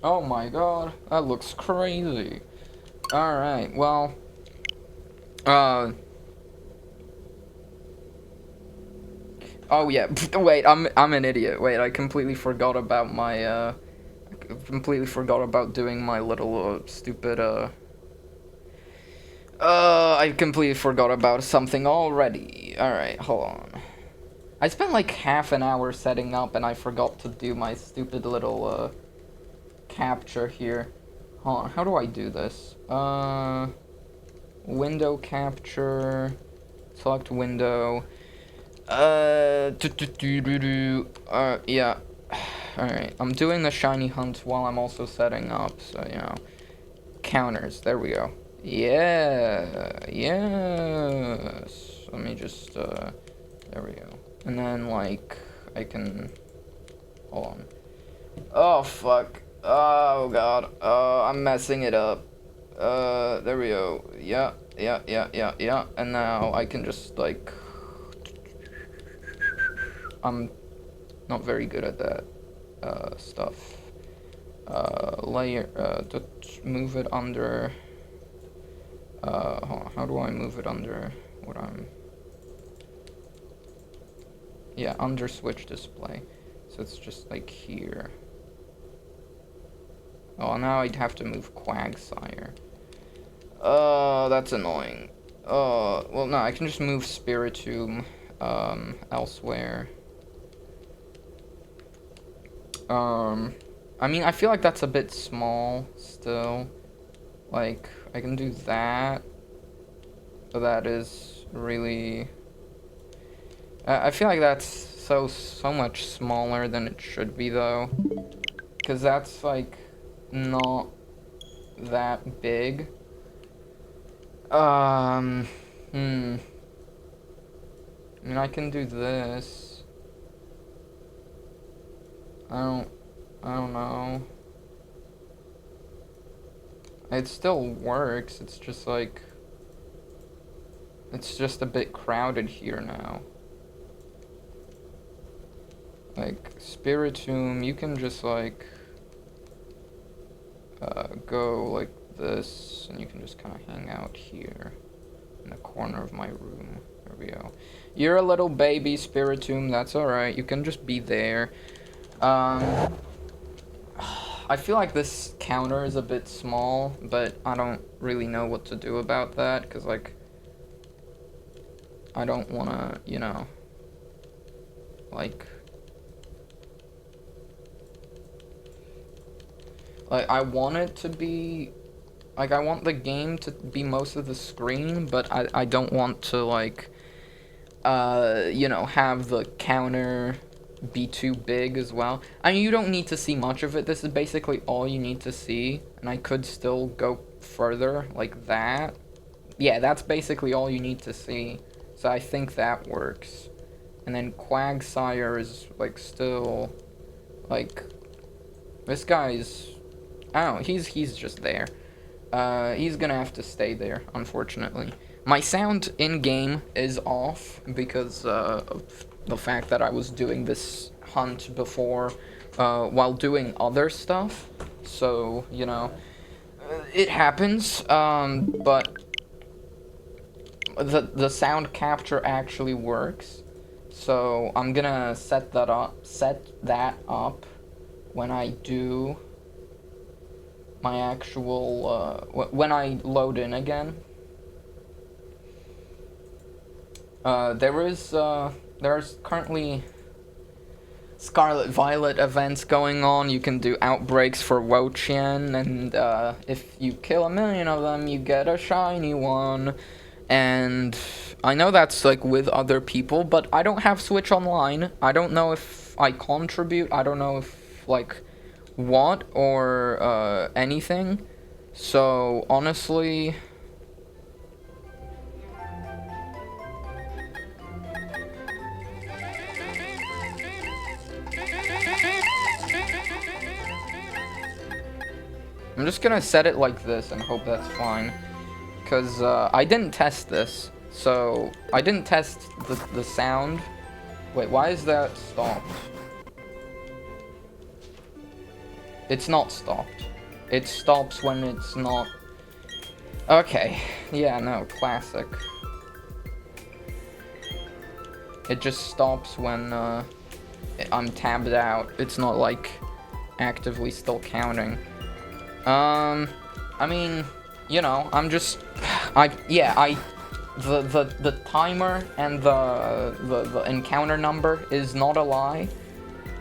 Oh my god, that looks crazy. Alright, well, uh, oh yeah, wait, I'm an idiot. Wait, I completely forgot about my, completely forgot about doing my little, stupid, I completely forgot about something already. Alright, hold on. I spent like half an hour setting up and I forgot to do my stupid little, capture here. Hold on, how do I do this? Window capture, select window. Yeah. Alright, I'm doing the shiny hunt while I'm also setting up, so, you know. Counters, there we go. Yeah, yes. Let me just, there we go. And then, like, I can, hold on. Oh, fuck. Oh, God. I'm messing it up. There we go. Yeah, yeah, yeah, yeah, yeah. And now I can just, like, I'm not very good at that, stuff. Layer, just move it under, hold on, how do I move it under what I'm, yeah, under switch display. So it's just, like, here. Oh, now I'd have to move Quagsire. That's annoying. Well, no, I can just move Spiritomb, elsewhere. I mean, I feel like that's a bit small, still. Like, I can do that. But that is really... I feel like that's so much smaller than it should be, though. Because that's, like, not that big. I mean, I can do this. I don't know. It still works, it's just like... It's just a bit crowded here now. Like, Spiritomb, you can just, like... go like this, and you can just kind of hang out here. In the corner of my room. There we go. You're a little baby, Spiritomb, that's alright. You can just be there. I feel like this counter is a bit small, but I don't really know what to do about that, because, like, I don't want to, you know, like, I want it to be, like, I want the game to be most of the screen, but I don't want to, like, you know, have the counter be too big as well. I mean, you don't need to see much of it. This is basically all you need to see, and I could still go further like that. Yeah, that's basically all you need to see. So I think that works. And then Quagsire is, like, still, like, this guy's, I don't know, he's just there. He's gonna have to stay there, unfortunately. My sound in-game is off because of the fact that I was doing this hunt before while doing other stuff. So, you know, it happens, but the sound capture actually works. So I'm gonna set that up when I do my actual when I load in again. There's currently Scarlet Violet events going on. You can do outbreaks for Wo-Chien, and if you kill 1,000,000 of them, you get a shiny one. And I know that's, like, with other people, but I don't have Switch Online. I don't know if I contribute. I don't know if, like, what or anything. So, honestly... I'm just gonna set it like this and hope that's fine. Because I didn't test this. So, I didn't test the sound. Wait, why is that stopped? It's not stopped. It stops when it's not... Okay. Yeah, no, classic. It just stops when, I'm tabbed out. It's not, like, actively still counting. I mean, you know, I'm just... The timer and the encounter number is not a lie.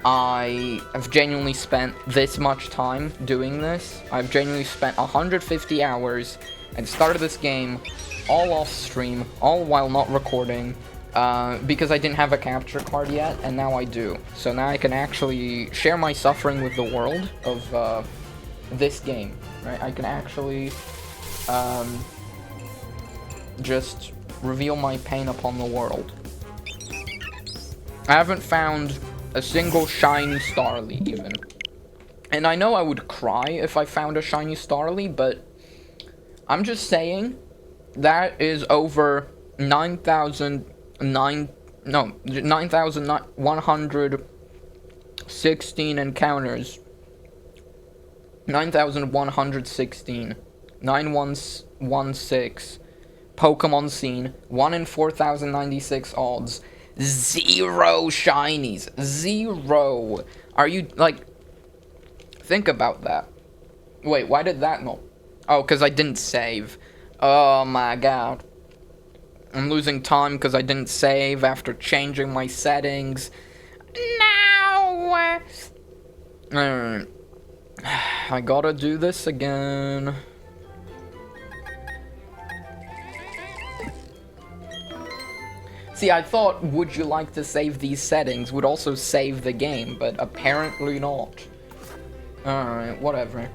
I have genuinely spent this much time doing this. I've genuinely spent 150 hours at the start of this game, all off stream, all while not recording, because I didn't have a capture card yet, and now I do. So now I can actually share my suffering with the world of this game, right? I can actually just reveal my pain upon the world. I haven't found a single shiny Starly, even. And I know I would cry if I found a shiny Starly, but I'm just saying that is over 9,116 encounters. 9,116. 9116. Pokemon seen. 1 in 4,096 odds. 0 shinies. 0. Are you, like... Think about that. Wait, why did that not... Oh, because I didn't save. Oh my god. I'm losing time because I didn't save after changing my settings. No! I gotta do this again. See, I thought, would you like to save these settings would also save the game, but apparently not. Alright, whatever.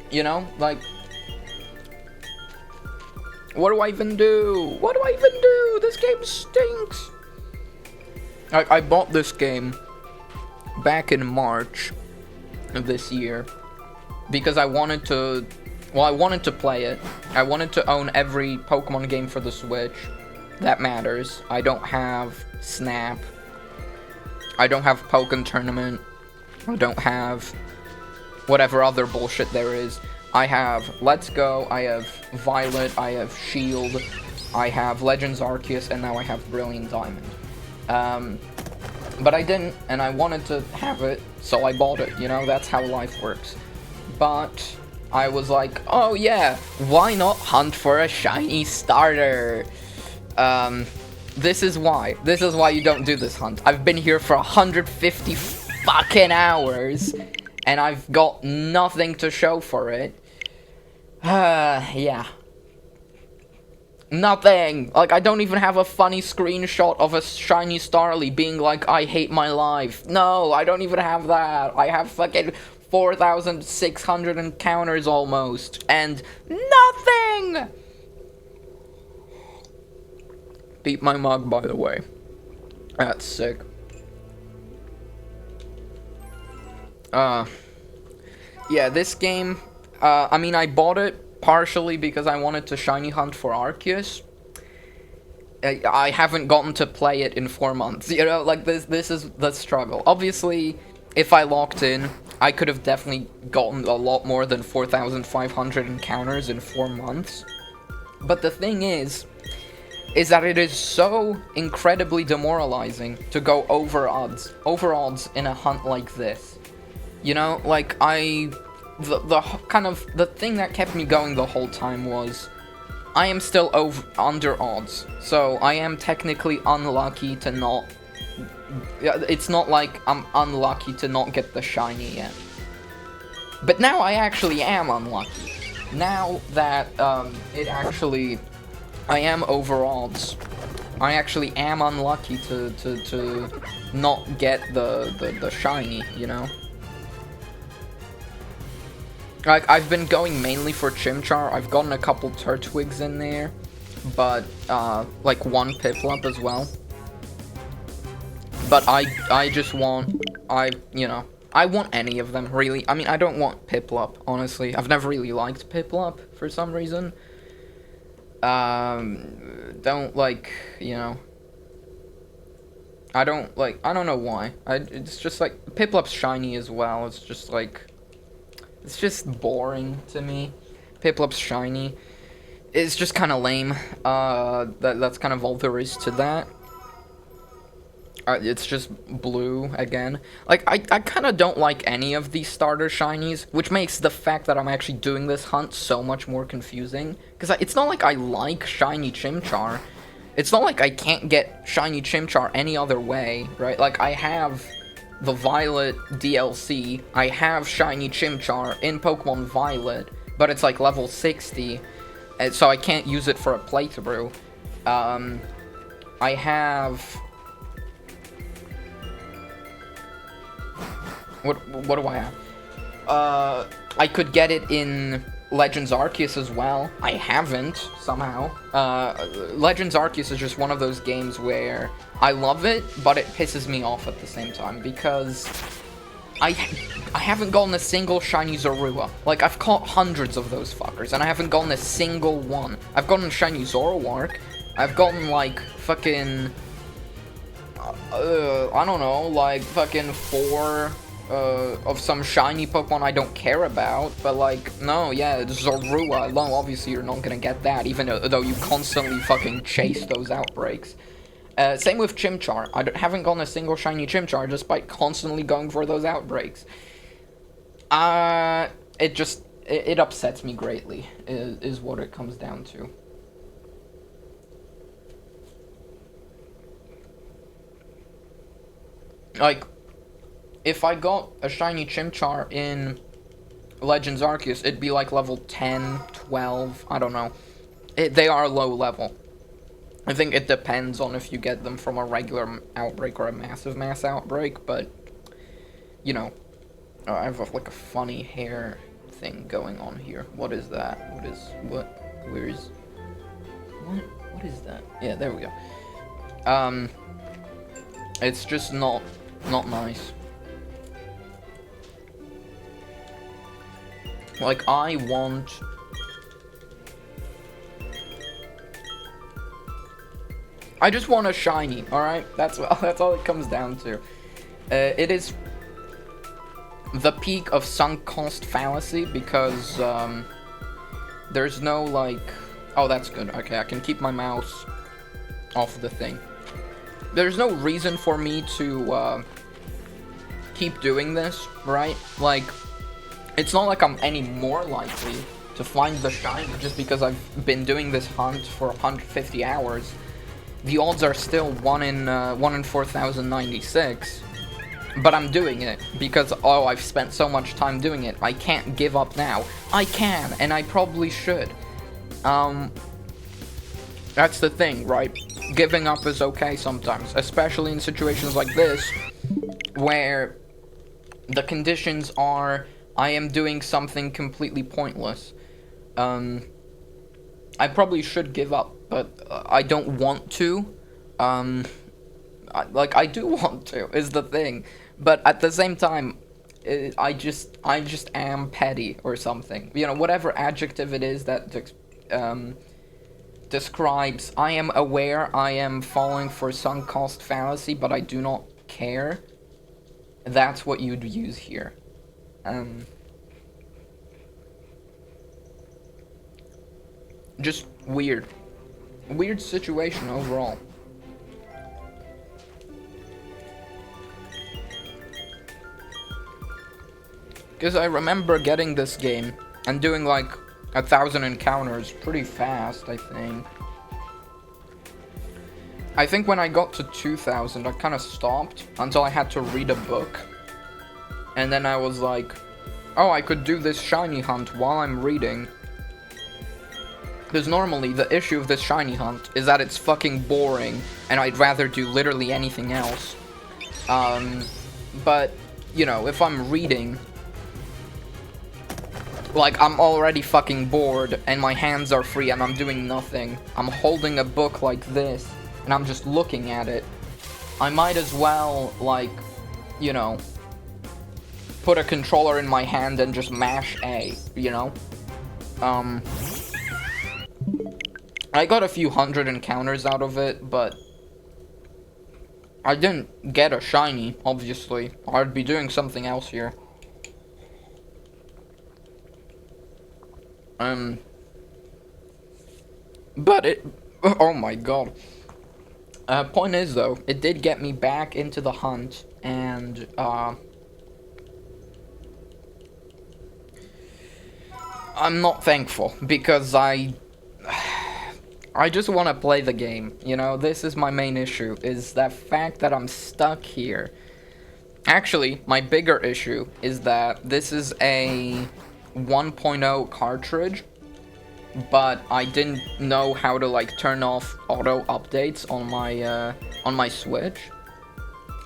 You know, like... What do I even do? What do I even do? This game stinks! I bought this game back in March of this year because I wanted to... Well, I wanted to play it. I wanted to own every Pokemon game for the Switch. That matters. I don't have Snap. I don't have Pokken Tournament. I don't have whatever other bullshit there is. I have Let's Go, I have Violet, I have Shield, I have Legends Arceus, and now I have Brilliant Diamond. But I didn't, and I wanted to have it, so I bought it, you know, that's how life works. But I was like, oh yeah, why not hunt for a shiny starter? This is why you don't do this hunt. I've been here for 150 fucking hours, and I've got nothing to show for it. Yeah. Nothing! Like, I don't even have a funny screenshot of a shiny Starly being like, I hate my life. No, I don't even have that. I have fucking 4,600 encounters almost, and nothing! Beat my mug, by the way. That's sick. Yeah, this game, I mean, I bought it partially because I wanted to shiny hunt for Arceus. I haven't gotten to play it in 4 months, you know, like, this is the struggle. Obviously, if I locked in, I could have definitely gotten a lot more than 4,500 encounters in 4 months. But the thing is that it is so incredibly demoralizing to go over odds in a hunt like this. You know, like, the thing that kept me going the whole time was, I am still under odds, so I am technically unlucky to not, it's not like I'm unlucky to not get the shiny yet. But now I actually am unlucky. Now that, I am over odds, I actually am unlucky to not get the shiny, you know? Like, I've been going mainly for Chimchar. I've gotten a couple Turtwigs in there, but, like, 1 Piplup as well. But I just want, you know, I want any of them, really. I mean, I don't want Piplup, honestly. I've never really liked Piplup, for some reason. Don't, like, you know. I don't know why. It's just like, Piplup's shiny as well. It's just like, it's just boring to me. Piplup's shiny. It's just kind of lame. That's kind of all there is to that. It's just blue again. Like, I kind of don't like any of these starter shinies, which makes the fact that I'm actually doing this hunt so much more confusing. Because it's not like I like shiny Chimchar. It's not like I can't get shiny Chimchar any other way, right? Like, I have the Violet DLC. I have shiny Chimchar in Pokemon Violet, but it's like level 60, and so I can't use it for a playthrough. I have... What do I have? I could get it in Legends Arceus as well. I haven't, somehow. Legends Arceus is just one of those games where I love it, but it pisses me off at the same time, because I haven't gotten a single shiny Zorua. Like, I've caught hundreds of those fuckers, and I haven't gotten a single one. I've gotten shiny Zoroark. I've gotten, like, fucking... I don't know, like, fucking 4... of some shiny Pokemon I don't care about, but like, no, yeah, Zorua, well, obviously you're not gonna get that, even though you constantly fucking chase those outbreaks. Same with Chimchar. I haven't gotten a single shiny Chimchar despite constantly going for those outbreaks. It upsets me greatly, is what it comes down to. Like, if I got a shiny Chimchar in Legends Arceus, it'd be like level 10, 12, I don't know. They are low level. I think it depends on if you get them from a regular outbreak or a massive mass outbreak, but, you know, I have like a funny hair thing going on here. What is that? What is that? Yeah, there we go. It's just not nice. Like, I want... I just want a shiny, alright? That's all it comes down to. It is the peak of sunk cost fallacy, because, there's no, like... Oh, that's good. Okay, I can keep my mouse off the thing. There's no reason for me to, keep doing this, right? Like... It's not like I'm any more likely to find the shiny just because I've been doing this hunt for 150 hours. The odds are still 1 in 4,096, but I'm doing it because, oh, I've spent so much time doing it. I can't give up now. I can, and I probably should. That's the thing, right? Giving up is okay sometimes, especially in situations like this, where the conditions are... I am doing something completely pointless. I probably should give up, but I don't want to. I do want to, is the thing. But at the same time, I just am petty or something. You know, whatever adjective it is that describes, I am aware I am falling for sunk cost fallacy, but I do not care. That's what you'd use here. Just weird. Weird situation overall. Because I remember getting this game and doing like 1,000 encounters pretty fast, I think. I think when I got to 2,000, I kind of stopped until I had to read a book. And then I was like, oh, I could do this shiny hunt while I'm reading. Because normally, the issue of this shiny hunt is that it's fucking boring, and I'd rather do literally anything else. But, you know, if I'm reading, like, I'm already fucking bored, and my hands are free, and I'm doing nothing. I'm holding a book like this, and I'm just looking at it. I might as well, like, you know, put a controller in my hand and just mash A, you know? I got a few hundred encounters out of it, but I didn't get a shiny, obviously. I'd be doing something else here. But it... Oh my god. Point is, though, it did get me back into the hunt, and, I'm not thankful, because I just want to play the game, you know? This is my main issue, is that fact that I'm stuck here. Actually, my bigger issue is that this is a 1.0 cartridge, but I didn't know how to, like, turn off auto updates on my Switch.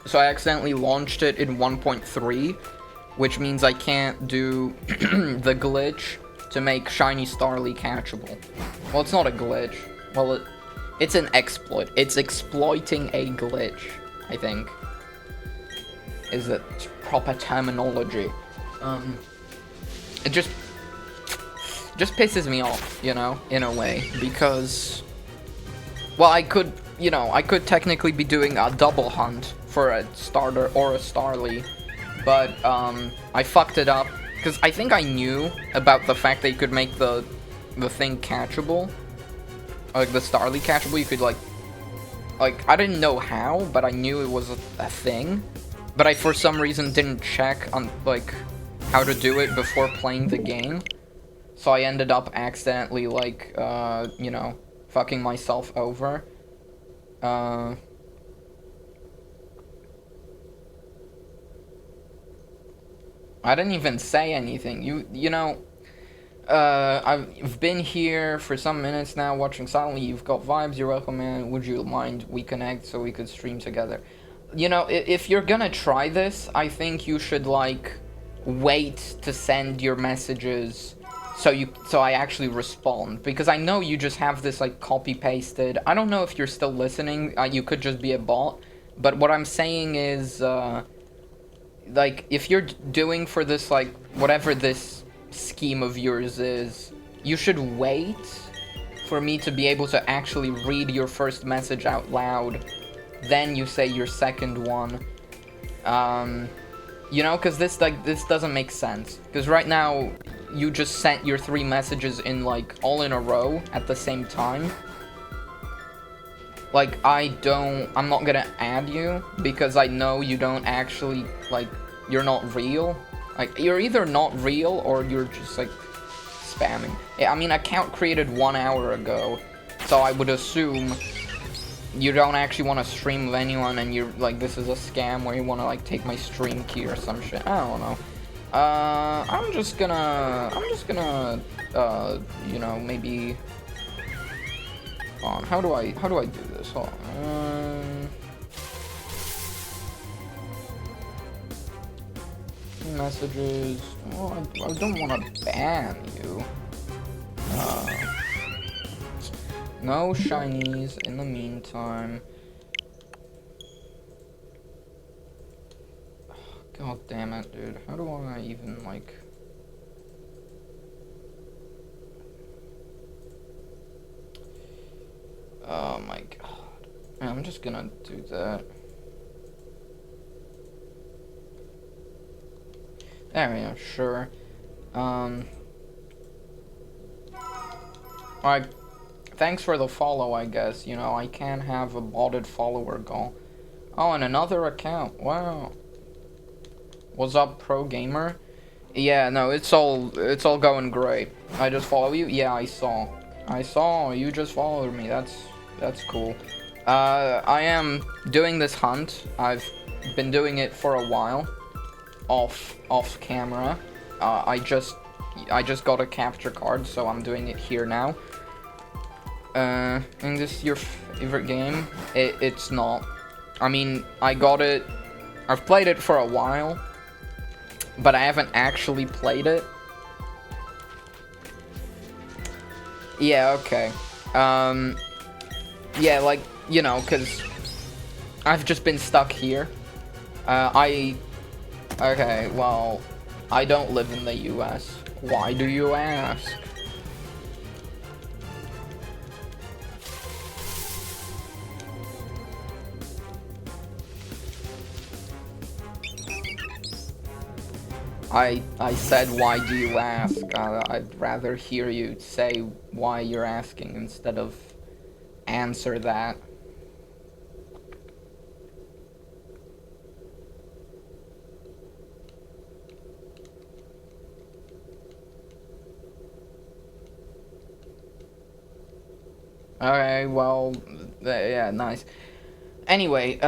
So I accidentally launched it in 1.3, which means I can't do the glitch to make Shiny Starly catchable. Well, it's not a glitch. Well, it's an exploit. It's exploiting a glitch, I think, is the proper terminology. It just pisses me off, you know, in a way, because, well, I could technically be doing a double hunt for a starter or a Starly, but, I fucked it up, because I think I knew about the fact that you could make the thing catchable, like, the Starly catchable. You could, like, I didn't know how, but I knew it was a thing, but I, for some reason, didn't check on, like, how to do it before playing the game, so I ended up accidentally, like, you know, fucking myself over. I didn't even say anything. You know, I've been here for some minutes now watching silently. You've got vibes. You're welcome, man. Would you mind we connect so we could stream together? You know, if you're gonna try this, I think you should, like, wait to send your messages so I actually respond, because I know you just have this, like, copy pasted. I don't know if you're still listening. You could just be a bot, but what I'm saying is, like, if you're doing for this, like, whatever this scheme of yours is, you should wait for me to be able to actually read your first message out loud. Then you say your second one. You know, because this doesn't make sense. Because right now, you just sent your 3 messages in, like, all in a row at the same time. Like, I'm not gonna add you, because I know you don't actually, like, you're not real. Like, you're either not real, or you're just, like, spamming. I mean, account created 1 hour ago, so I would assume you don't actually want to stream with anyone, and you're, like, this is a scam where you want to, like, take my stream key or some shit. I don't know. I'm just gonna, you know, maybe... Hold on, how do I do this? Hold on. Messages. Oh, I don't want to ban you. No shinies in the meantime. God damn it, dude. How do I even, like... Oh my god. I'm just gonna do that. There we go, sure. Alright, thanks for the follow, I guess. You know, I can have a botted follower goal. Oh, and another account. Wow. What's up, pro gamer? Yeah, no, it's all going great. I just follow you? Yeah, I saw. You just followed me. That's cool. I am doing this hunt. I've been doing it for a while. Off camera. I just got a capture card, so I'm doing it here now. And this is your favorite game? It's not. I mean, I got it. I've played it for a while, but I haven't actually played it. Yeah, okay. Yeah, like, you know, cause I've just been stuck here. Okay, well, I don't live in the US. Why do you ask? I said, why do you ask? I'd rather hear you say why you're asking instead of answer that. Okay, well, yeah, nice. Anyway,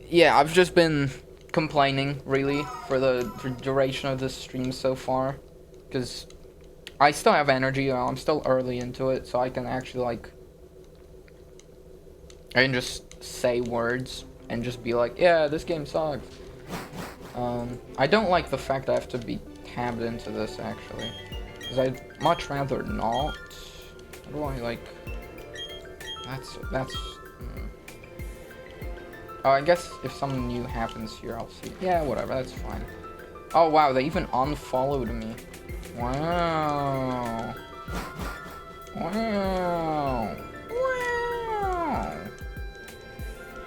yeah, I've just been complaining, really, for the duration of this stream so far. Because I still have energy, I'm still early into it, so I can actually, like... I can just say words and just be like, yeah, this game sucks. I don't like the fact I have to be tabbed into this, actually. Because I'd much rather not. How do I, like... That's... Oh, I guess if something new happens here, I'll see. Yeah, whatever, that's fine. Oh, wow, they even unfollowed me. Wow. Wow. Wow.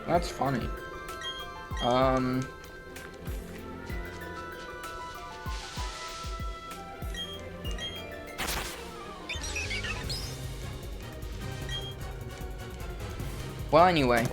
That's funny. Well, anyway.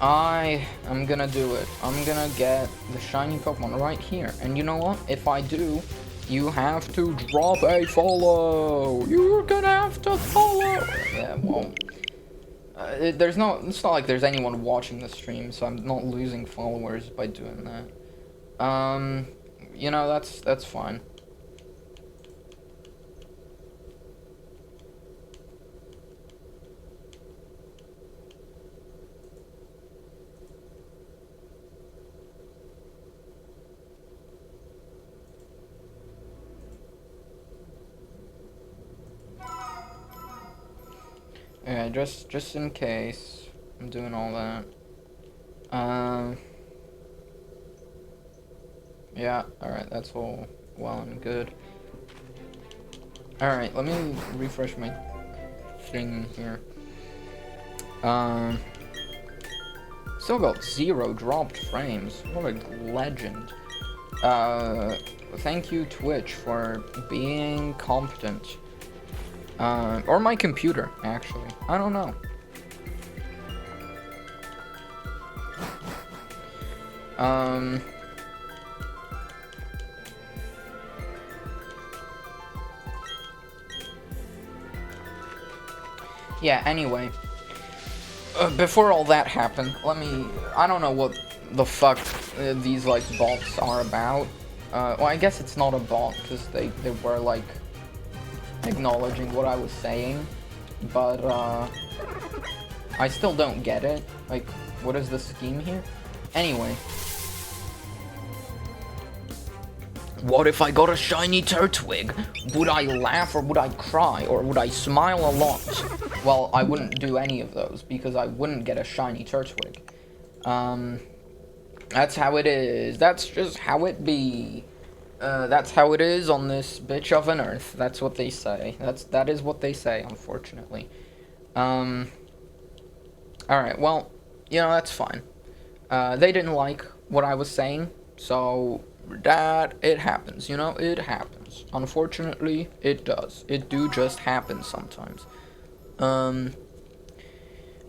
I am gonna do it. I'm gonna get the shiny Pokemon right here. And you know what? If I do, you have to drop a follow. You're gonna have to follow. Yeah, well, it's not like there's anyone watching the stream, so I'm not losing followers by doing that. You know, that's fine. Yeah, just in case I'm doing all that. Yeah, alright, that's all well and good. Alright, let me refresh my thing here. Still got 0 dropped frames. What a legend. Thank you, Twitch, for being competent. Or my computer, actually. I don't know. Yeah, anyway. Before all that happened, I don't know what the fuck these, like, bots are about. Well, I guess it's not a bot, because they were, like, acknowledging what I was saying, but I still don't get it. Like, what is the scheme here? Anyway, what if I got a shiny Turtwig? Would I laugh or would I cry or would I smile a lot? Well, I wouldn't do any of those because I wouldn't get a shiny Turtwig. That's how it is. That's just how it be. That's how it is on this bitch of an earth. That's what they say. That is what they say, unfortunately. Alright, well, you know, that's fine. They didn't like what I was saying, so it happens, you know, it happens. Unfortunately, it does. It do just happen sometimes.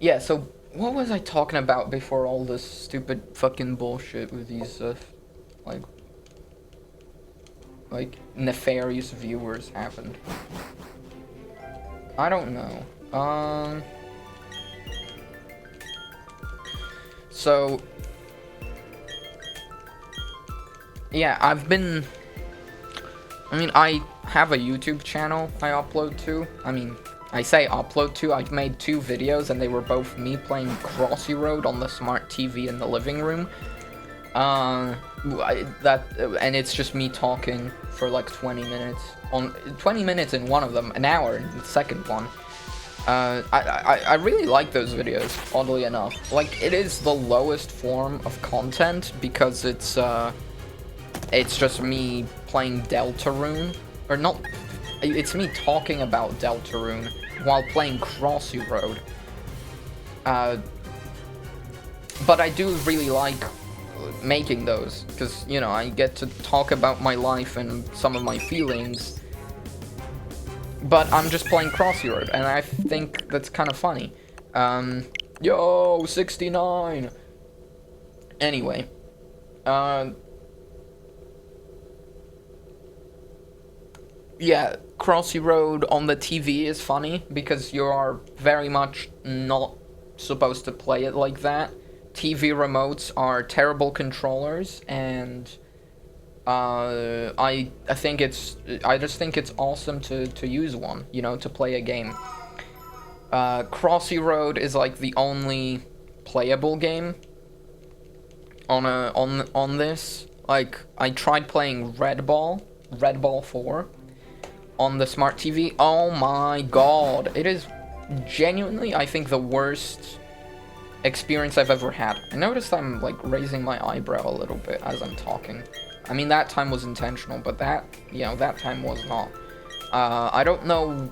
Yeah, so what was I talking about before all this stupid fucking bullshit with these, like, nefarious viewers happened? I don't know. So, yeah, I I have a YouTube channel I upload to. I say upload to, I've made 2 videos and they were both me playing Crossy Road on the smart TV in the living room. And it's just me talking for like 20 minutes. 20 minutes in one of them, an hour in the second one. I really like those videos, oddly enough. Like, it is the lowest form of content because it's just me playing Deltarune. Or not, it's me talking about Deltarune while playing Crossy Road. But I do really like making those, because, you know, I get to talk about my life and some of my feelings, but I'm just playing Crossy Road, and I think that's kind of funny. Yo, 69! Anyway, yeah, Crossy Road on the TV is funny, because you are very much not supposed to play it like that. TV remotes are terrible controllers, and I just think it's awesome to use one, you know, to play a game. Crossy Road is like the only playable game on this. Like, I tried playing Red Ball 4 on the smart TV. Oh my god, it is genuinely, I think, the worst experience I've ever had. I noticed I'm like raising my eyebrow a little bit as I'm talking. I mean, that time was intentional, but that time was not. I don't know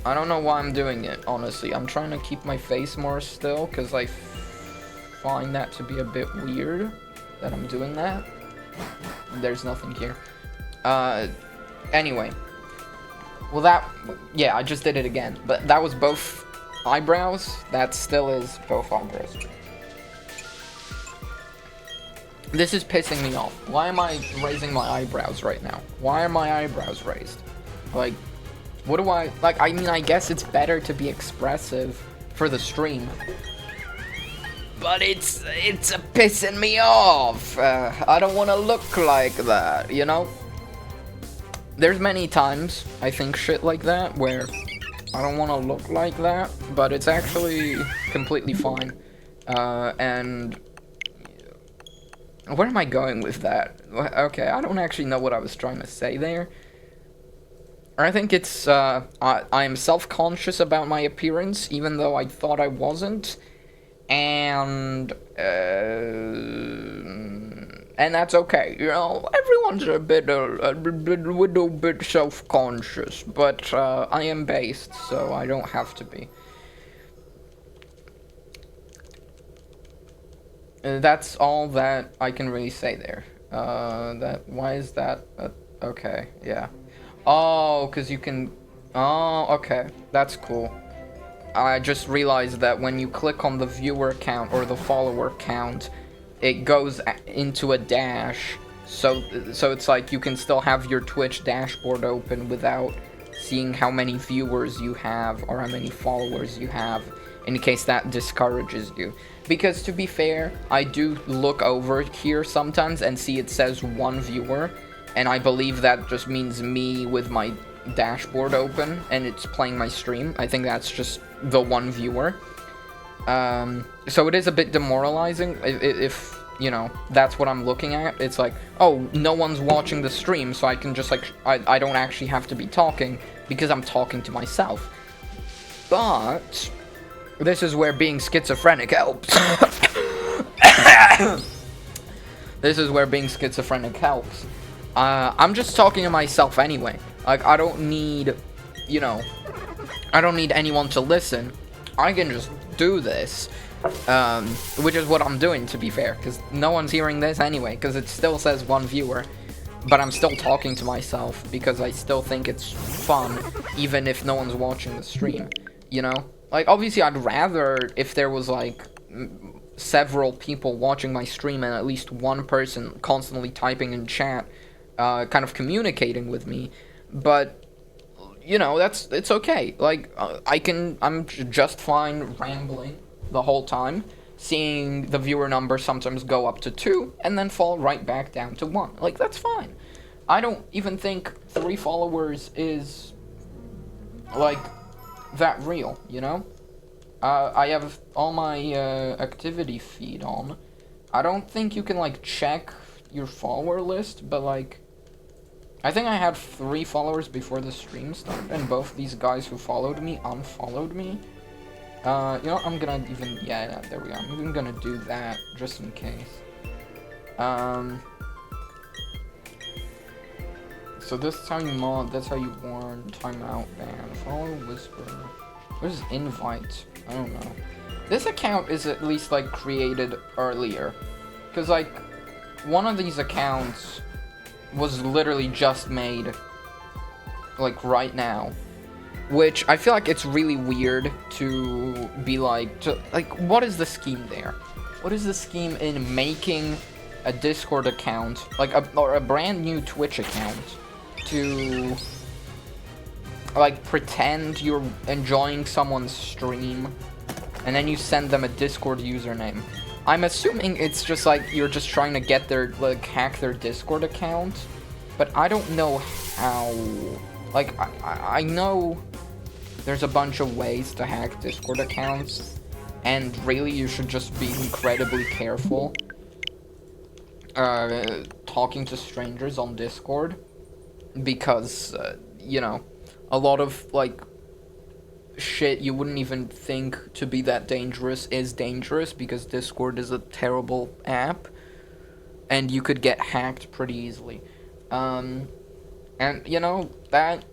why I'm doing it, honestly. I'm trying to keep my face more still, because I find that to be a bit weird that I'm doing that. There's nothing here. Anyway. Well, yeah, I just did it again. But that was both eyebrows. That still is both eyebrows. This is pissing me off. Why am I raising my eyebrows right now? Why are my eyebrows raised? Like, what do I... Like, I mean, I guess it's better to be expressive for the stream. But it's pissing me off. I don't want to look like that, you know? There's many times I think shit like that where I don't want to look like that, but it's actually completely fine. And where am I going with that? Okay, I don't actually know what I was trying to say there. I think it's, I am self-conscious about my appearance, even though I thought I wasn't. And that's okay, you know, everyone's a little bit self-conscious, but, I am based, so I don't have to be. That's all that I can really say there. Why is that, okay, yeah. Oh, because you can, oh, okay, that's cool. I just realized that when you click on the viewer count or the follower count, it goes into a dash, so it's like you can still have your Twitch dashboard open without seeing how many viewers you have or how many followers you have, in case that discourages you. Because to be fair, I do look over here sometimes and see it says 1 viewer, and I believe that just means me with my dashboard open and it's playing my stream. I think that's just the 1 viewer. So it is a bit demoralizing if, you know, that's what I'm looking at. It's like, oh, no one's watching the stream, so I can just, like, I don't actually have to be talking because I'm talking to myself. But this is where being schizophrenic helps. This is where being schizophrenic helps. I'm just talking to myself anyway. Like, I don't need, you know, I don't need anyone to listen. I can just do this, which is what I'm doing, to be fair, because no one's hearing this anyway, because it still says 1 viewer, but I'm still talking to myself, because I still think it's fun, even if no one's watching the stream, you know? Like, obviously, I'd rather if there was, like, several people watching my stream and at least 1 person constantly typing in chat, kind of communicating with me, but, you know, it's okay. Like, I'm just fine rambling the whole time, seeing the viewer number sometimes go up to 2, and then fall right back down to 1. Like, that's fine. I don't even think 3 followers is, like, that real, you know? I have all my, activity feed on. I don't think you can, like, check your follower list, but, like, I think I had 3 followers before the stream started, and both these guys who followed me unfollowed me. You know, I'm gonna even, yeah, there we go. I'm even gonna do that, just in case. So this is how you mod, that's how you warn, timeout, ban, follow, whisper. What is invite? I don't know. This account is at least, like, created earlier. Because, like, one of these accounts was literally just made, like, right now. Which, I feel like it's really weird to be like, what is the scheme there? What is the scheme in making a Discord account, like, or a brand new Twitch account, to, like, pretend you're enjoying someone's stream, and then you send them a Discord username? I'm assuming it's just, like, you're just trying to get their, like, hack their Discord account, but I don't know how. Like, I know there's a bunch of ways to hack Discord accounts, and really you should just be incredibly careful talking to strangers on Discord, because, you know, a lot of, like, shit you wouldn't even think to be that dangerous is dangerous, because Discord is a terrible app, and you could get hacked pretty easily. And, you know, that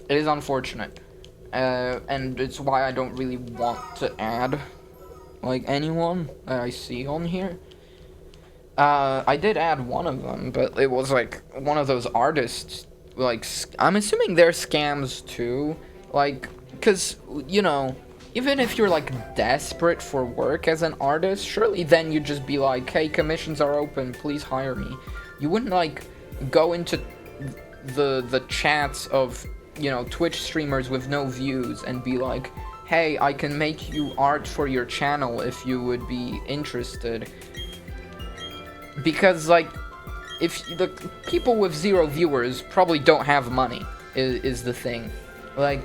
is unfortunate. And it's why I don't really want to add, like, anyone that I see on here. I did add one of them, but it was, like, one of those artists, like, I'm assuming they're scams, too. Like, because, you know, even if you're, like, desperate for work as an artist, surely then you'd just be like, hey, commissions are open, please hire me. You wouldn't, like, go into the chats of, you know, Twitch streamers with no views and be like, hey, I can make you art for your channel if you would be interested. Because, like, if the people with 0 viewers probably don't have money, is the thing. Like,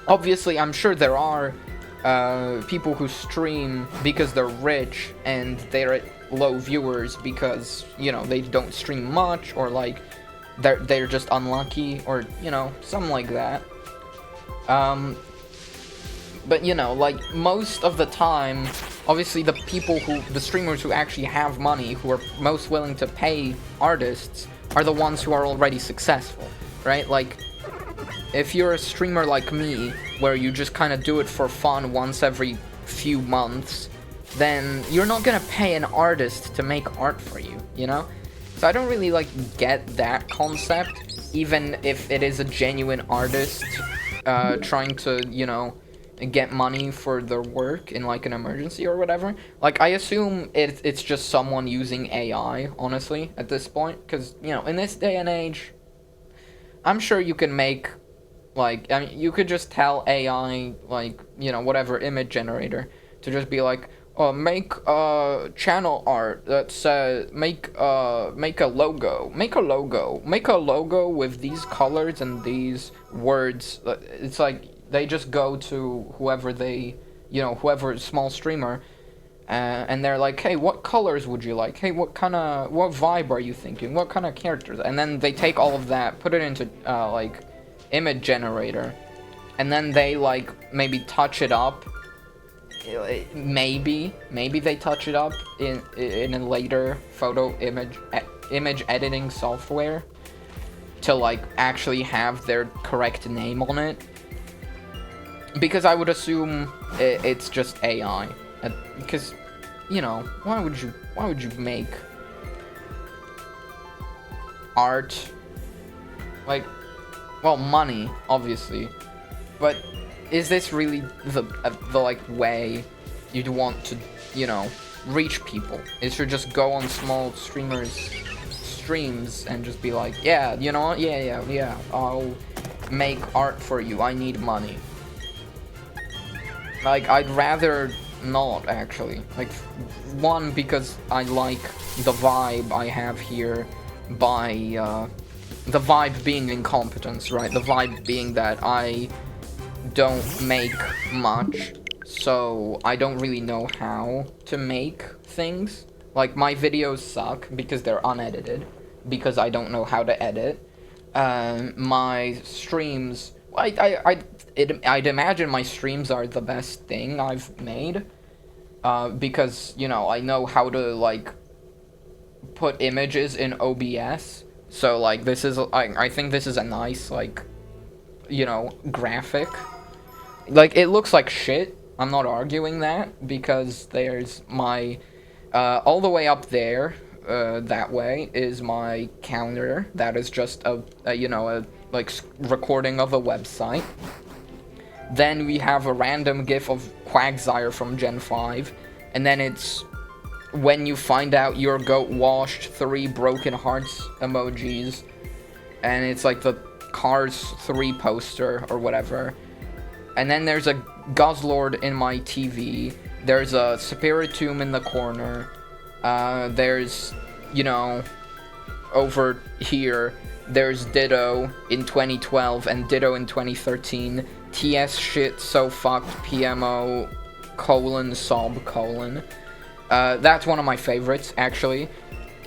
obviously, I'm sure there are people who stream because they're rich and they're at low viewers because, you know, they don't stream much, or, like, they're just unlucky, or, you know, something like that. But, you know, like, most of the time, obviously the streamers who actually have money, who are most willing to pay artists, are the ones who are already successful, right? Like, if you're a streamer like me, where you just kind of do it for fun once every few months, then you're not gonna pay an artist to make art for you, you know? So I don't really, like, get that concept, even if it is a genuine artist trying to, you know, get money for their work in, like, an emergency or whatever. Like, I assume it's just someone using AI, honestly, at this point, because, you know, in this day and age, I'm sure you can make, like, I mean, you could just tell AI, like, you know, whatever image generator, to just be like, make channel art that says, make a logo with these colors and these words. It's like they just go to whoever whoever small streamer, and they're like, hey, what colors would you like? Hey, what vibe are you thinking? What kind of characters? And then they take all of that, put it into like image generator, and then they, like, maybe touch it up. Maybe they touch it up in a later photo image editing software to, like, actually have their correct name on it. Because I would assume it's just AI. Because, you know, why would you make art? Like, well, money, obviously, but is this really the like way you'd want to, you know, reach people? Is to just go on small streamers' streams and just be like, yeah, you know what, yeah, I'll make art for you, I need money. Like, I'd rather not, actually. Like, one, because I like the vibe I have here by, the vibe being incompetence, right? The vibe being that I don't make much, so I don't really know how to make things. Like, my videos suck because they're unedited, because I don't know how to edit. My streams, I'd imagine my streams are the best thing I've made, because, you know, I know how to, like, put images in OBS, so, like, this is, I think this is a nice, like, you know, graphic. Like, it looks like shit, I'm not arguing that, because there's my, all the way up there, that way, is my counter. That is just a like, recording of a website. Then we have a random gif of Quagsire from Gen 5, and then it's when you find out your goat washed, 3 broken hearts emojis, and it's like the Cars 3 poster or whatever. And then there's a Guzzlord in my TV. There's a Spiritomb in the corner. There's, over here, there's Ditto in 2012 and Ditto in 2013. TS shit so fucked PMO : sob : that's one of my favorites, actually.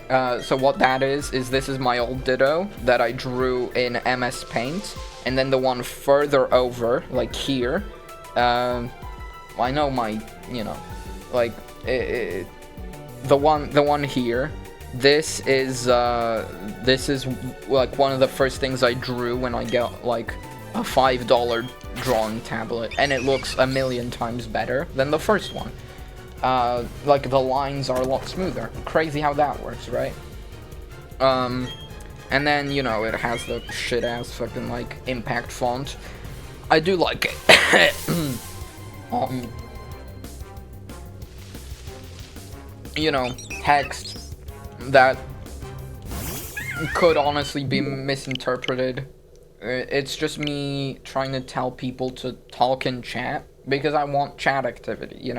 So what that is this is my old Ditto that I drew in MS Paint, and then the one further over, like here, I know my, like, the one here, this is like one of the first things I drew when I got, like, a $5 drawing tablet, and it looks a million times better than the first one. Like, the lines are a lot smoother. Crazy how that works, right? And then, it has the shit-ass fucking, like, impact font. I do like it. Text that could honestly be misinterpreted. It's just me trying to tell people to talk in chat, because I want chat activity,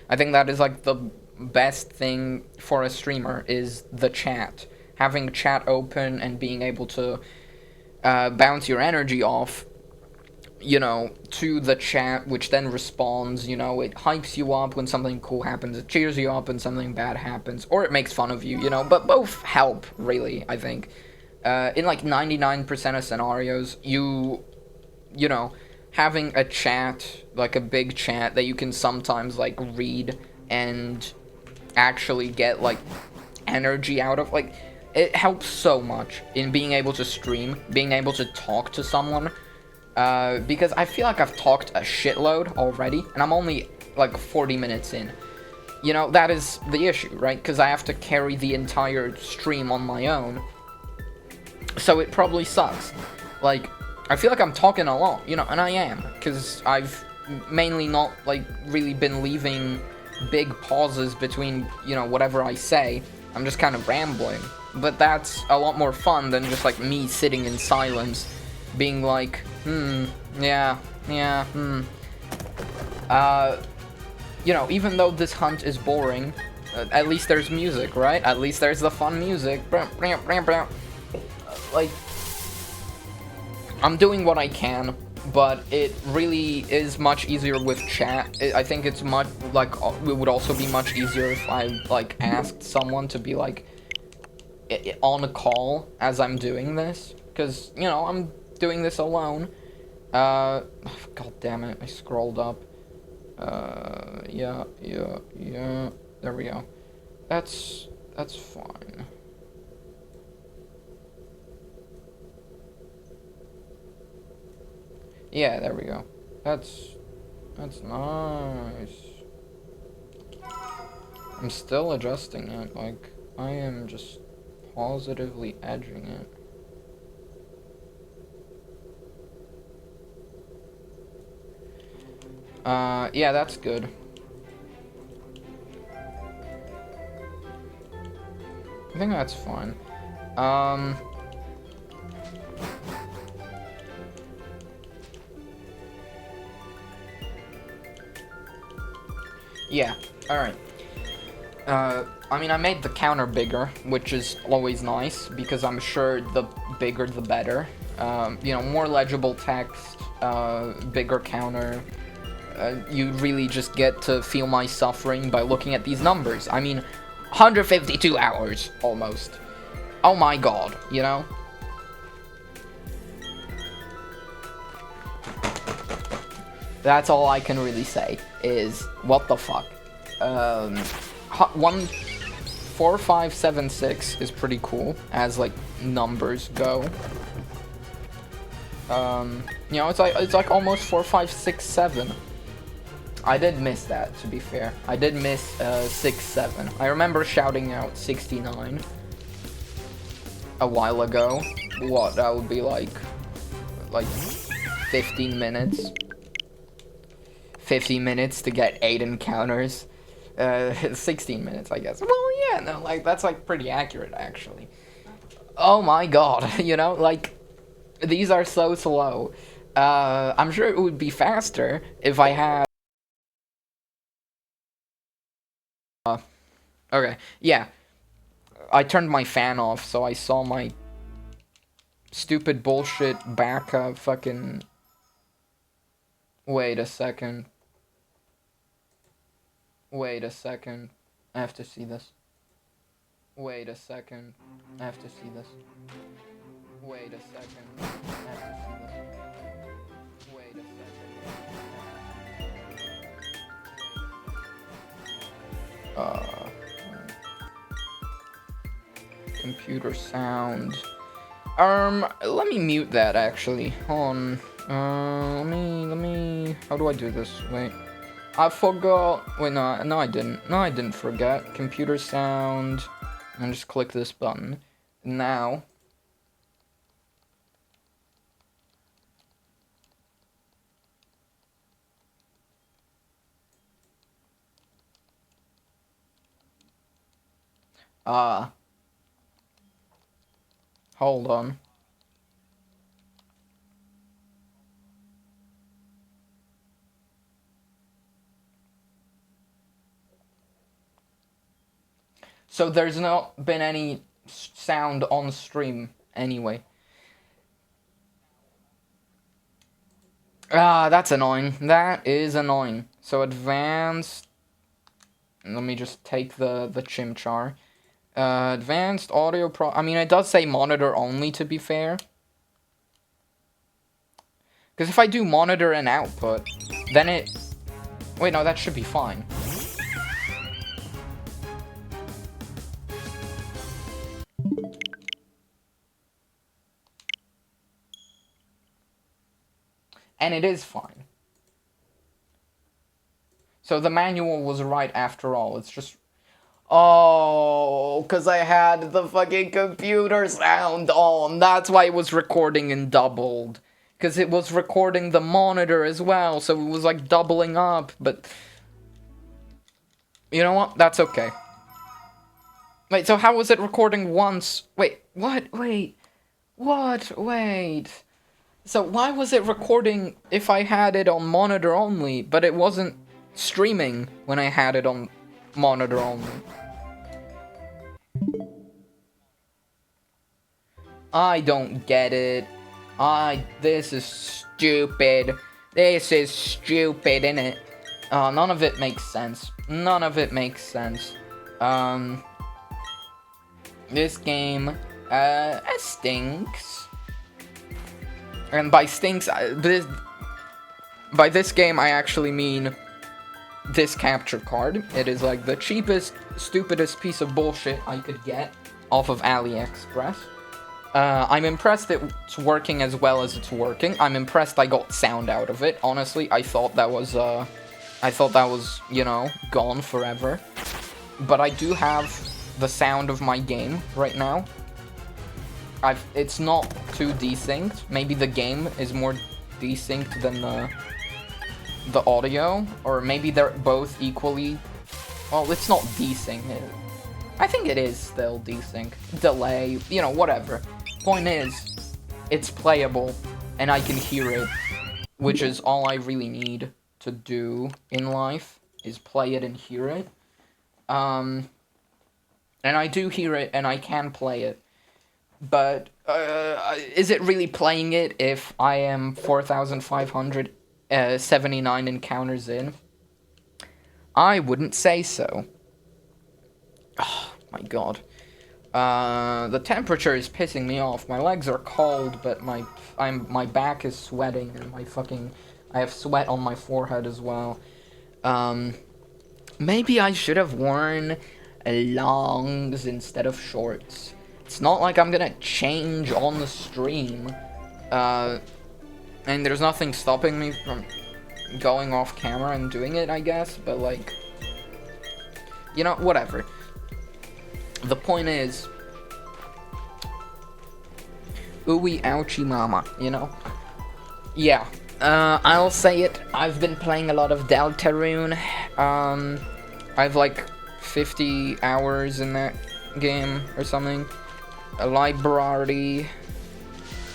I think that is, like, the best thing for a streamer, is the chat. Having chat open and being able to bounce your energy off, to the chat, which then responds, it hypes you up when something cool happens, it cheers you up when something bad happens, or it makes fun of you, but both help, really, I think. In, like, 99% of scenarios, having a chat, like a big chat, that you can sometimes, like, read and actually get, like, energy out of, like, it helps so much in being able to stream, being able to talk to someone, because I feel like I've talked a shitload already, and I'm only, like, 40 minutes in. That is the issue, right? Because I have to carry the entire stream on my own, so it probably sucks. Like, I feel like I'm talking a lot, and I am, because I've mainly not, like, really been leaving big pauses between, whatever I say. I'm just kind of rambling. But that's a lot more fun than just, like, me sitting in silence, being like, yeah, even though this hunt is boring, at least there's music, right? At least there's the fun music. Like, I'm doing what I can, but it really is much easier with chat. I think it's much, like, it would also be much easier if I, like, asked someone to be, like, on a call as I'm doing this, because, I'm doing this alone. God damn it, I scrolled up. Yeah, there we go. That's fine. Yeah, there we go. That's nice. I'm still adjusting it, like, I am just positively edging it. Yeah, that's good. I think that's fine. Yeah, alright. I mean, I made the counter bigger, which is always nice, because I'm sure the bigger the better. More legible text, bigger counter. You really just get to feel my suffering by looking at these numbers. I mean, 152 hours, almost. Oh my god, That's all I can really say, is, what the fuck. 14576 is pretty cool, as, like, numbers go. It's like almost 4567. I did miss that, to be fair. I did miss 6-7. I remember shouting out 69 a while ago. What, that would be like 15 minutes. 50 minutes to get 8 encounters. 16 minutes, I guess. Well, yeah, no, like, that's, like, pretty accurate, actually. Oh my god, you know, like, these are so slow. I'm sure it would be faster if I had... okay, yeah. I turned my fan off, so I saw my stupid bullshit back fucking... Wait a second. Wait a second. I have to see this. Wait a second. I have to see this. Wait a second. I have to see this. Wait a second. Computer sound. Let me mute that actually. Hold on. Let me. How do I do this? Wait. I forgot. Wait, no, I didn't. No, I didn't forget. Computer sound. And just click this button. Now. Hold on. So there's not been any sound on stream anyway. That's annoying. That is annoying. So advanced... Let me just take the chimchar. Advanced audio pro... I mean, it does say monitor only, to be fair. Because if I do monitor and output, then it... Wait, no, that should be fine. And it is fine. So the manual was right after all. It's just... Oh, because I had the fucking computer sound on. That's why it was recording and doubled. Because it was recording the monitor as well, so it was like doubling up, but... You know what? That's okay. Wait, so how was it recording once? Wait, what? Wait. What? Wait. So why was it recording if I had it on monitor only, but it wasn't streaming when I had it on monitor only? I don't get it. This is stupid. This is stupid, innit? None of it makes sense. None of it makes sense. This game, stinks. And by stinks, by this game, I actually mean this capture card. It is like the cheapest, stupidest piece of bullshit I could get off of AliExpress. I'm impressed it's working as well as it's working. I'm impressed I got sound out of it. Honestly, I thought that was, you know, gone forever. But I do have the sound of my game right now. It's not too desynced. Maybe the game is more desynced than the audio, or maybe they're both equally... Well, it's not desync. I think it is still desync. Delay, you know, whatever. Point is, it's playable, and I can hear it, which is all I really need to do in life, is play it and hear it. And I do hear it, and I can play it. But, is it really playing it if I am 4,579 encounters in? I wouldn't say so. Oh, my god. The temperature is pissing me off. My legs are cold, but my back is sweating, and I have sweat on my forehead as well. Maybe I should have worn longs instead of shorts. It's not like I'm gonna change on the stream, and there's nothing stopping me from going off camera and doing it, I guess, but, like, you know, whatever. The point is, ooey ouchie mama, you know? Yeah, I'll say it, I've been playing a lot of Deltarune. I've like 50 hours in that game or something. A library.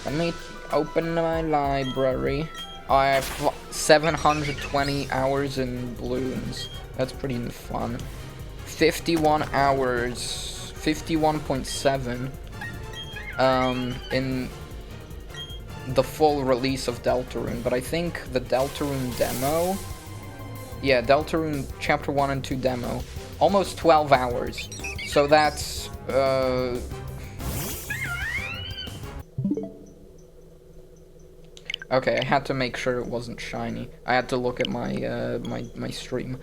Let me open my library. I have 720 hours in balloons. That's pretty fun. 51 hours, 51.7 in the full release of Deltarune, but I think the Deltarune demo, yeah, Deltarune Chapter 1 and 2 demo, almost 12 hours, so that's, okay, I had to make sure it wasn't shiny. I had to look at my, my stream.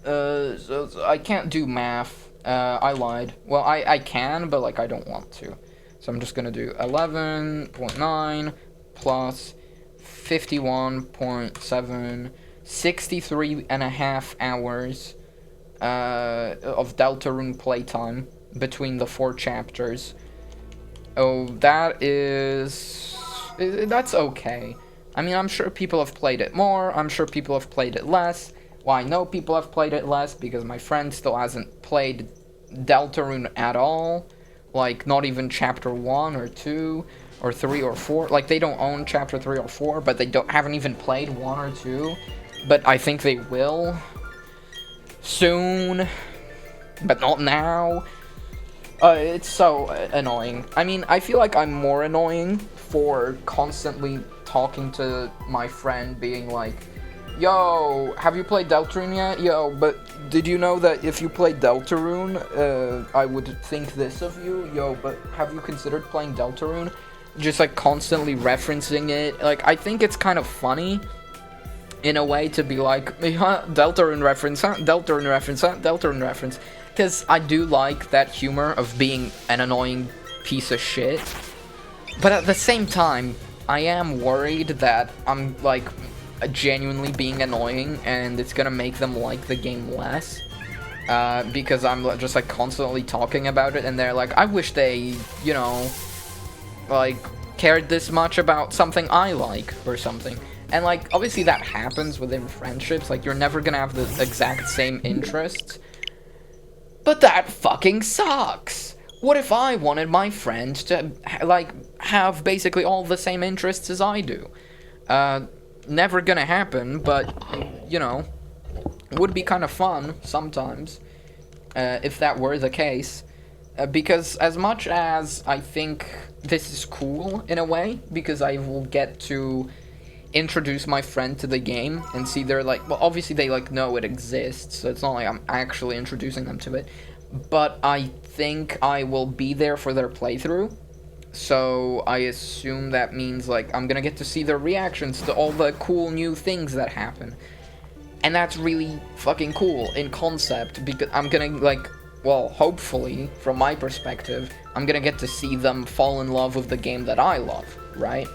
So I can't do math. I lied. Well, I can, but, like, I don't want to. So I'm just gonna do 11.9 plus 51.7, 63.5 hours, of Deltarune playtime between the 4 chapters. Oh, that is... that's okay. I mean, I'm sure people have played it more, I'm sure people have played it less. Well, I know people have played it less because my friend still hasn't played Deltarune at all. Like, not even Chapter 1 or 2 or 3 or 4. Like, they don't own Chapter 3 or 4, but they haven't even played 1 or 2. But I think they will soon, but not now. It's so annoying. I mean, I feel like I'm more annoying for constantly talking to my friend, being like, yo, have you played Deltarune yet? Yo, but did you know that if you play Deltarune, I would think this of you? Yo, but have you considered playing Deltarune? Just, like, constantly referencing it. Like, I think it's kind of funny, in a way, to be like, huh, Deltarune reference, huh? Deltarune reference, huh? Deltarune reference. Because I do like that humor of being an annoying piece of shit. But at the same time, I am worried that I'm, like, genuinely being annoying, and it's gonna make them like the game less, because I'm just, like, constantly talking about it, and they're like, I wish they, you know, like, cared this much about something I like, or something. And, like, obviously that happens within friendships, like, you're never gonna have the exact same interests, but that fucking sucks! What if I wanted my friend to, like, have basically all the same interests as I do? Never gonna happen, but, you know, would be kind of fun sometimes, if that were the case, because as much as I think this is cool in a way, because I will get to introduce my friend to the game and see they're like, well, obviously they, like, know it exists, so it's not like I'm actually introducing them to it, but I think I will be there for their playthrough. So I assume that means, like, I'm gonna get to see their reactions to all the cool new things that happen. And that's really fucking cool in concept, because I'm gonna, like, well, hopefully, from my perspective, I'm gonna get to see them fall in love with the game that I love, right?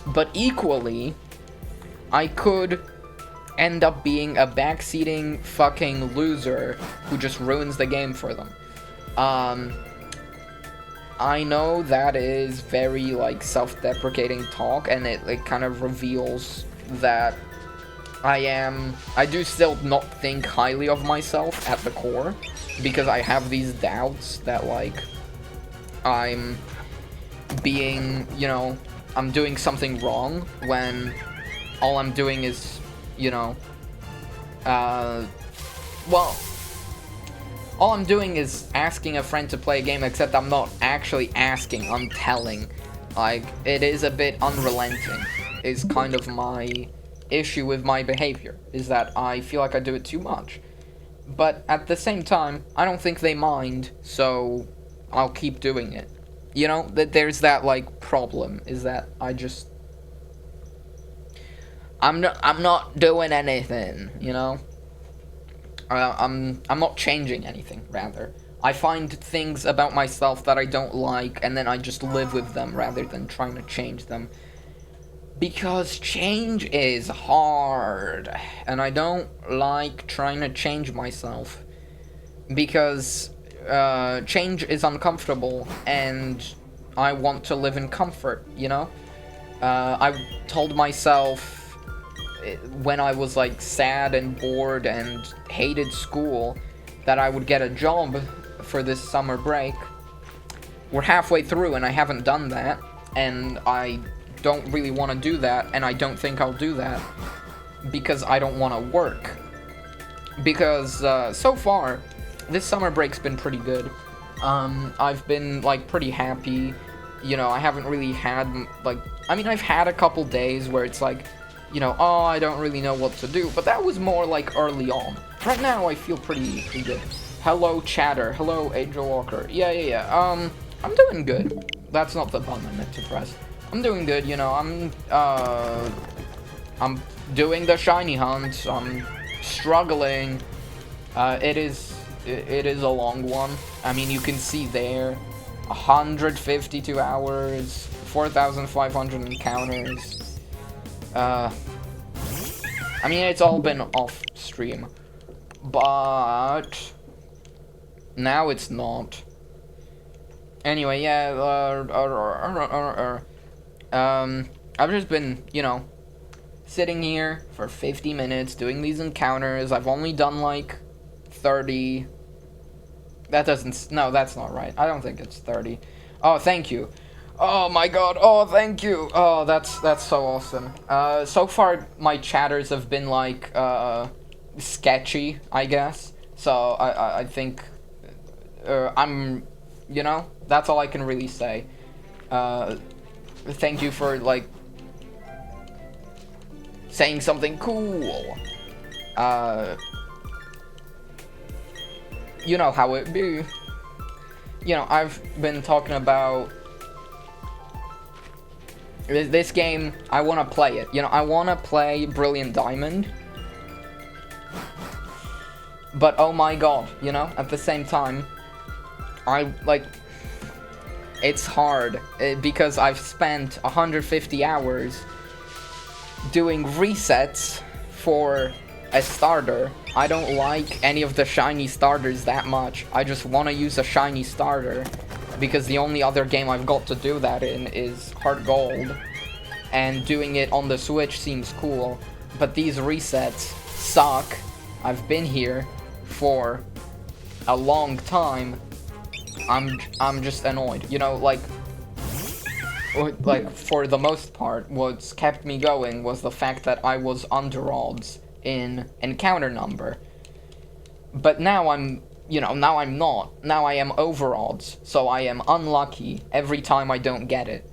But equally, I could end up being a backseating fucking loser who just ruins the game for them. I know that is very, like, self-deprecating talk, and it kind of reveals that I do still not think highly of myself at the core, because I have these doubts that, like, I'm being, you know, I'm doing something wrong when all I'm doing is, you know, well, all I'm doing is asking a friend to play a game, except I'm not actually asking, I'm telling. Like, it is a bit unrelenting, is kind of my issue with my behavior, is that I feel like I do it too much. But at the same time, I don't think they mind, so I'll keep doing it. You know, that there's that, like, problem, is that I'm not doing anything, you know? I'm not changing anything, rather. I find things about myself that I don't like, and then I just live with them rather than trying to change them. Because change is hard, and I don't like trying to change myself. Because change is uncomfortable, and I want to live in comfort, you know? I told myself when I was like sad and bored and hated school that I would get a job for this summer break. We're halfway through and I haven't done that, and I don't really want to do that, and I don't think I'll do that because I don't want to work. Because so far, this summer break's been pretty good. I've been like pretty happy. You know, I haven't really had like, I mean, I've had a couple days where it's like, you know, oh, I don't really know what to do, but that was more like early on. Right now, I feel pretty good. Hello, chatter. Hello, Angel Walker. Yeah. I'm doing good. That's not the button I meant to press. I'm doing good, you know, I'm doing the shiny hunt. I'm struggling. It is a long one. I mean, you can see there, 152 hours, 4,500 encounters. I mean, it's all been off stream, but now it's not. Anyway, yeah, I've just been, you know, sitting here for 50 minutes doing these encounters. I've only done like 30. That doesn't, no, that's not right. I don't think it's 30. Oh, thank you. Oh my god, oh, thank you. Oh, that's so awesome. So far, my chatters have been like, sketchy, I guess. So, I think, I'm, you know, that's all I can really say. Thank you for, like, saying something cool. You know how it be. You know, I've been talking about this game. I want to play it. You know, I want to play Brilliant Diamond. But oh my god, you know, at the same time, it's hard because I've spent 150 hours doing resets for a starter. I don't like any of the shiny starters that much. I just want to use a shiny starter because the only other game I've got to do that in is Heart Gold, and doing it on the Switch seems cool, but these resets suck. I've been here for a long time. I'm just annoyed, you know, like for the most part, what's kept me going was the fact that I was under odds in encounter number. But now I'm, you know, now I'm not. Now I am over odds, so I am unlucky every time I don't get it.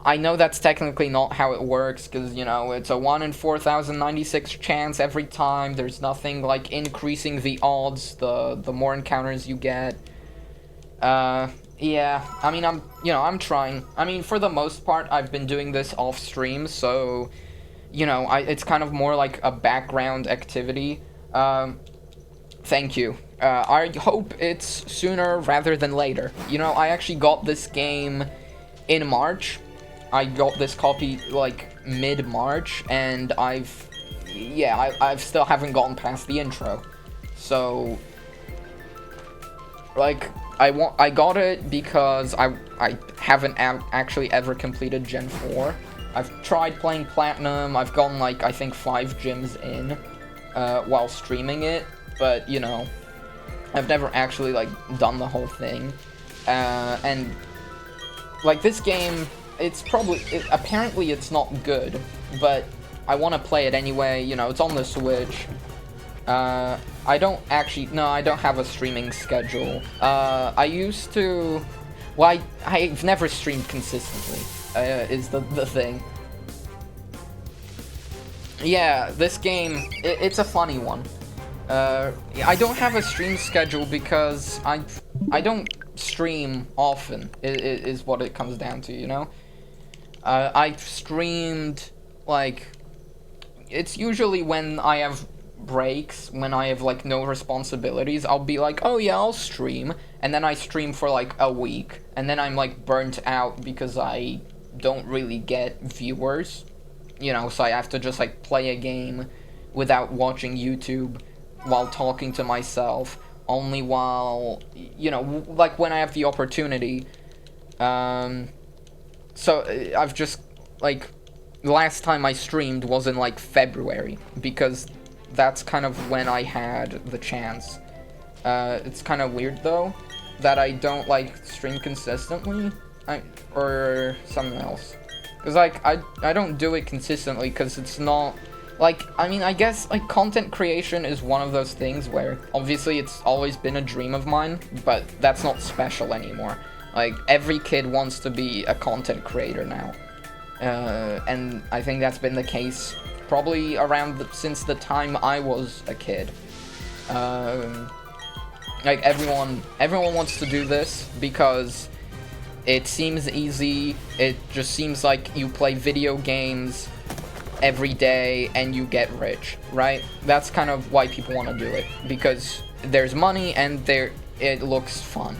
I know that's technically not how it works, because, you know, it's a 1 in 4,096 chance every time. There's nothing like increasing the odds the more encounters you get. Yeah, I mean, I'm trying. I mean, for the most part, I've been doing this off stream, so, you know, it's kind of more like a background activity. Thank you. I hope it's sooner rather than later. You know, I actually got this game in March. I got this copy, like, mid-March, and I still haven't gotten past the intro. So, like, I got it because I haven't actually ever completed Gen 4. I've tried playing Platinum. I've gotten, like, I think 5 gyms in while streaming it, but, you know, I've never actually, like, done the whole thing. And, like, this game, apparently it's not good, but I want to play it anyway. You know, it's on the Switch. I don't have a streaming schedule. I used to, well, I've never streamed consistently, is the thing. Yeah, this game, it's a funny one. I don't have a stream schedule because I don't stream often, is what it comes down to, you know? I've streamed, like, it's usually when I have breaks, when I have, like, no responsibilities. I'll be like, oh yeah, I'll stream, and then I stream for, like, a week, and then I'm, like, burnt out because I don't really get viewers. you know, so I have to just like play a game without watching YouTube while talking to myself, only while, you know, like when I have the opportunity. So I've just, like, the last time I streamed was in like February, because that's kind of when I had the chance. It's kind of weird though that I don't like stream consistently, or something else. Cause like I don't do it consistently because it's not like, I mean, I guess like content creation is one of those things where obviously it's always been a dream of mine, but that's not special anymore. Like every kid wants to be a content creator now. And I think that's been the case probably around since the time I was a kid. Like everyone wants to do this because it seems easy. It just seems like you play video games every day and you get rich, right? That's kind of why people want to do it, because there's money and it looks fun.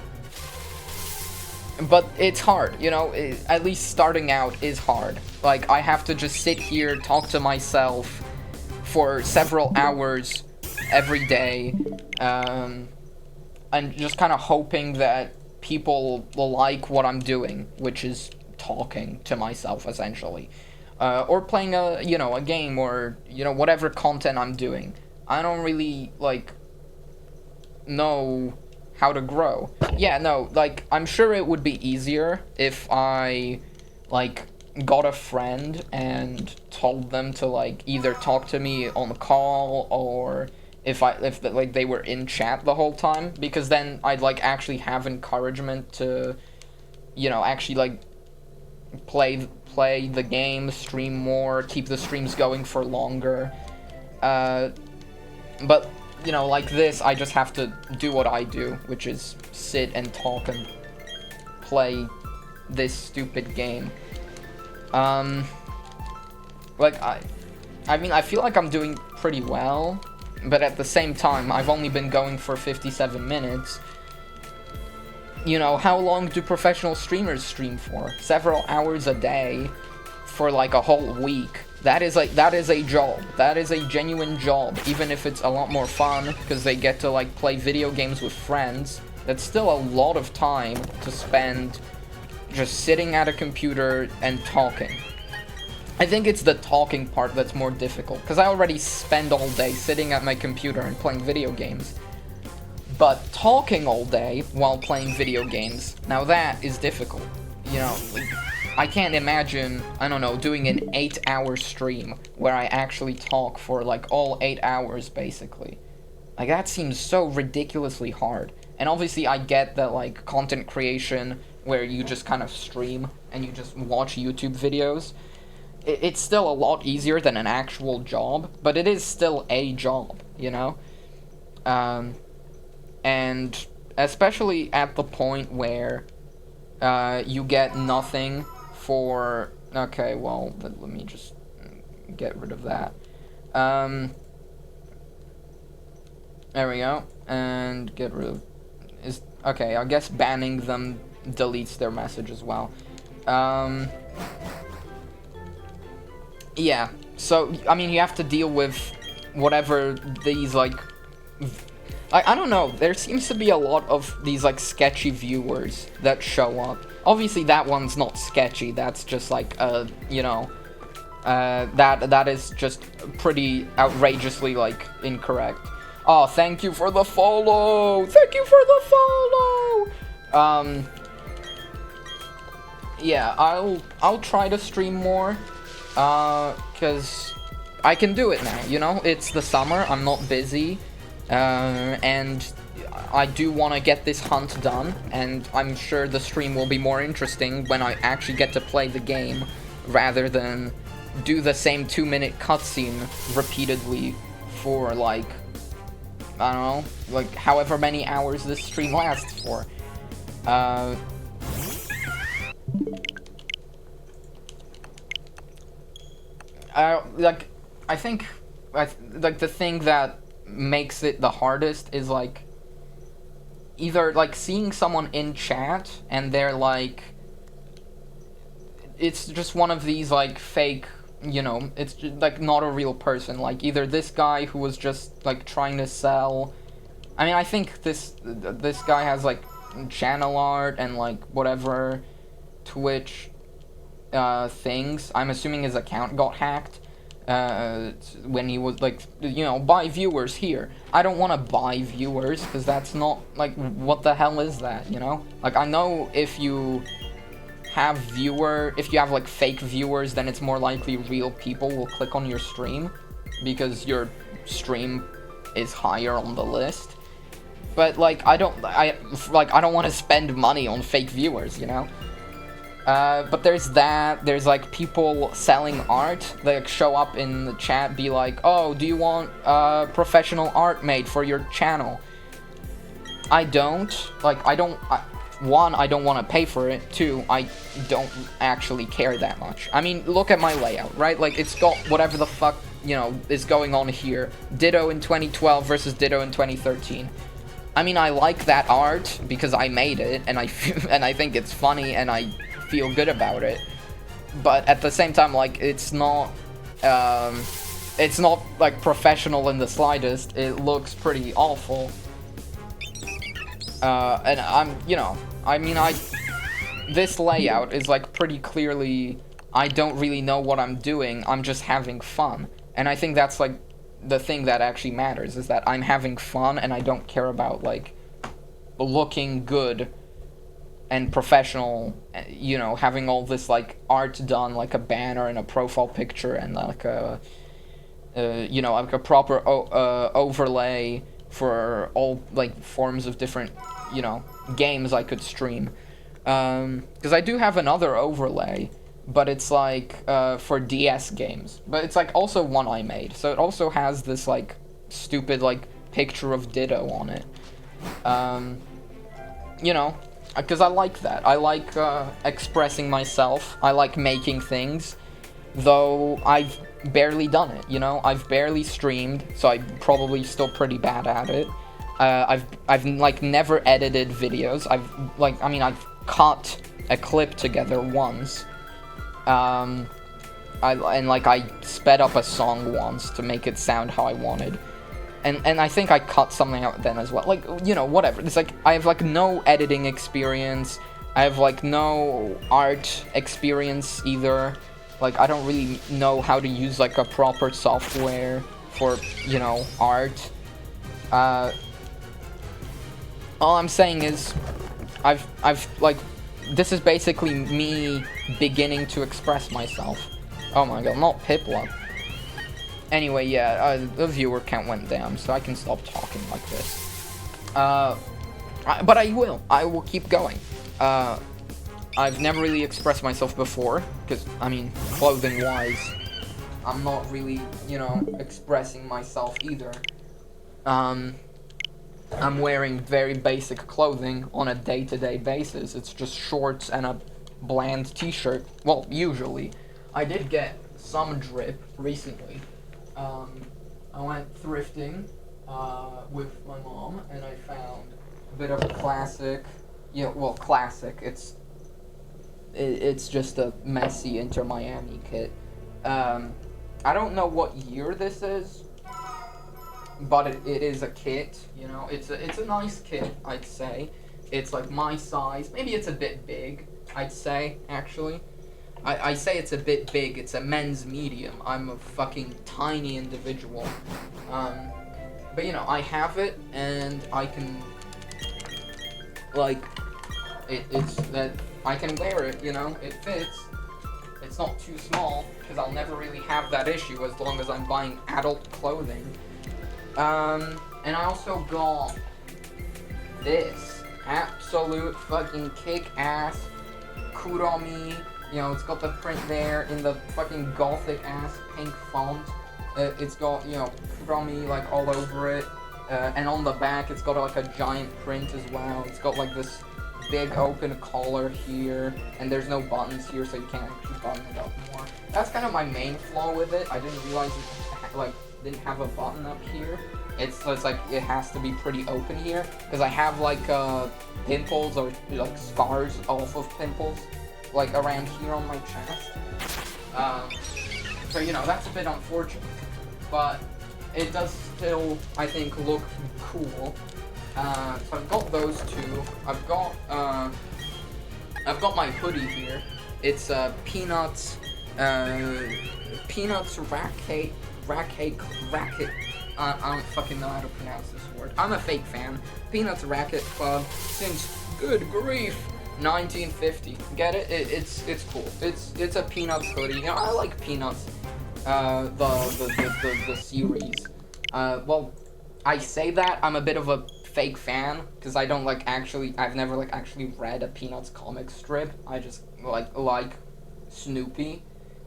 But it's hard, you know, at least starting out is hard. Like, I have to just sit here, talk to myself for several hours every day, and just kind of hoping that people will like what I'm doing, which is talking to myself, essentially. Or playing a game, or, whatever content I'm doing. I don't really, like, know how to grow. Yeah, no, like, I'm sure it would be easier if I, like, got a friend and told them to, like, either talk to me on the call, or if they were in chat the whole time, because then I'd, like, actually have encouragement to, actually, like, play the game, stream more, keep the streams going for longer. But like this, I just have to do what I do, which is sit and talk and play this stupid game. Like, I mean, I feel like I'm doing pretty well, but at the same time, I've only been going for 57 minutes. How long do professional streamers stream for? Several hours a day for, like, a whole week. That is a job. That is a genuine job, even if it's a lot more fun, because they get to, like, play video games with friends. That's still a lot of time to spend just sitting at a computer and talking. I think it's the talking part that's more difficult, because I already spend all day sitting at my computer and playing video games. But talking all day while playing video games, now that is difficult. I can't imagine, I don't know, doing an 8-hour stream where I actually talk for, like, all 8 hours, basically. Like, that seems so ridiculously hard. And obviously I get that, like, content creation where you just kind of stream and you just watch YouTube videos, it's still a lot easier than an actual job, but it is still a job, And especially at the point where you get nothing for... Okay, well, let me just get rid of that. There we go. And get rid of... Okay, I guess banning them deletes their message as well. Yeah, so, I mean, you have to deal with whatever these, like... I don't know, there seems to be a lot of these, like, sketchy viewers that show up. Obviously, that one's not sketchy, that's just, like, that is just pretty outrageously, like, incorrect. Oh, thank you for the follow! Thank you for the follow! Yeah, I'll try to stream more, cause I can do it now, It's the summer, I'm not busy. And I do want to get this hunt done, and I'm sure the stream will be more interesting when I actually get to play the game, rather than do the same 2-minute cutscene repeatedly for, like, I don't know, like, however many hours this stream lasts for. I think, the thing that makes it the hardest is, like, either, like, seeing someone in chat and they're, like, it's just one of these, like, fake you know, it's just, like, not a real person. Like, either this guy who was just, like, trying to sell... I mean, I think this guy has, like, channel art and, like, whatever Twitch things. I'm assuming his account got hacked when he was, like, you know, buy viewers here. I don't want to buy viewers, because that's not, like, what the hell is that, you know? Like, I know if you have like fake viewers, then it's more likely real people will click on your stream because your stream is higher on the list. But like I don't want to spend money on fake viewers, you know. But there's that. There's like people selling art. They like, show up in the chat, be like, "Oh, do you want professional art made for your channel?" I don't. Like one, I don't want to pay for it. Two, I don't actually care that much. I mean, look at my layout, right? Like, it's got whatever the fuck, you know, is going on here. Ditto in 2012 versus Ditto in 2013. I mean, I like that art because I made it, and I think it's funny, and I feel good about it. But at the same time, like, it's not like professional in the slightest. It looks pretty awful. And I'm, you know, I mean, this layout is, like, pretty clearly, I don't really know what I'm doing, I'm just having fun. And I think that's, like, the thing that actually matters, is that I'm having fun, and I don't care about, like, looking good and professional, you know, having all this, like, art done, like a banner and a profile picture, and, like, a, you know, like a proper overlay for all, like, forms of different, you know, games I could stream. Because I do have another overlay, but it's, like, for DS games. But it's, like, also one I made, so it also has this, like, stupid, like, picture of Ditto on it. You know, because I like that. I like, expressing myself. I like making things, though I've barely done it, you know? I've barely streamed, so I'm probably still pretty bad at it. I've like never edited videos. I've cut a clip together once. I sped up a song once to make it sound how I wanted. And I think I cut something out then as well. Like, you know, whatever. It's like, I have, like, no editing experience. I have, like, no art experience either. Like, I don't really know how to use, like, a proper software for, you know, art. All I'm saying is, I've, like, this is basically me beginning to express myself. Oh my god, not Piplup. Anyway, yeah, the viewer count went down, so I can stop talking like this. But I will keep going. I've never really expressed myself before, because, I mean, clothing-wise, I'm not really, you know, expressing myself either. I'm wearing very basic clothing on a day-to-day basis. It's just shorts and a bland t-shirt. Well, usually. I did get some drip recently. I went thrifting with my mom, and I found a bit of a classic. Yeah, well, classic. It's just a messy Inter Miami kit. I don't know what year this is, but it is a kit. You know, it's a nice kit, I'd say. It's like my size. Maybe it's a bit big, I'd say, actually. I say it's a bit big. It's a men's medium. I'm a fucking tiny individual. But, you know, I have it, and I can, like, it's that I can wear it, you know? It fits. It's not too small, because I'll never really have that issue as long as I'm buying adult clothing. And I also got this absolute fucking kick-ass Kuromi. You know, it's got the print there in the fucking gothic-ass pink font. It's got, you know, Kuromi, like, all over it. And on the back, it's got, like, a giant print as well. It's got, like, this big open collar here. And there's no buttons here, so you can't actually button it up more. That's kind of my main flaw with it. I didn't realize it, like, didn't have a button up here. It's like, it has to be pretty open here. Because I have, like, pimples or, like, scars off of pimples, like, around here on my chest. So, you know, that's a bit unfortunate. But it does still, I think, look cool. So I've got those two. I've got my hoodie here. It's Peanuts Racket. I don't fucking know how to pronounce this word. I'm a fake fan. Peanuts Racket Club since, good grief, 1950. Get it? It's cool. It's a Peanuts hoodie. You know, I like Peanuts. The series. Well, I say that I'm a bit of a fake fan because I've never actually read a Peanuts comic strip. I just like Snoopy.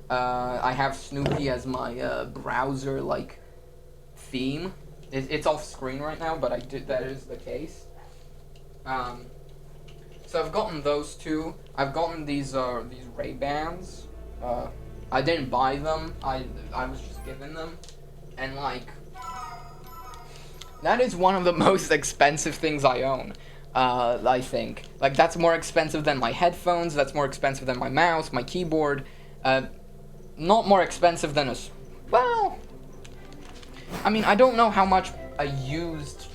I have Snoopy as my browser theme. It's off screen right now, but that is the case. So I've gotten those two. I've gotten these Ray-Bans. I didn't buy them. I was just given them, and that is one of the most expensive things I own. I think that's more expensive than my headphones. That's more expensive than my mouse, my keyboard. Not more expensive than well, I mean, I don't know how much a used,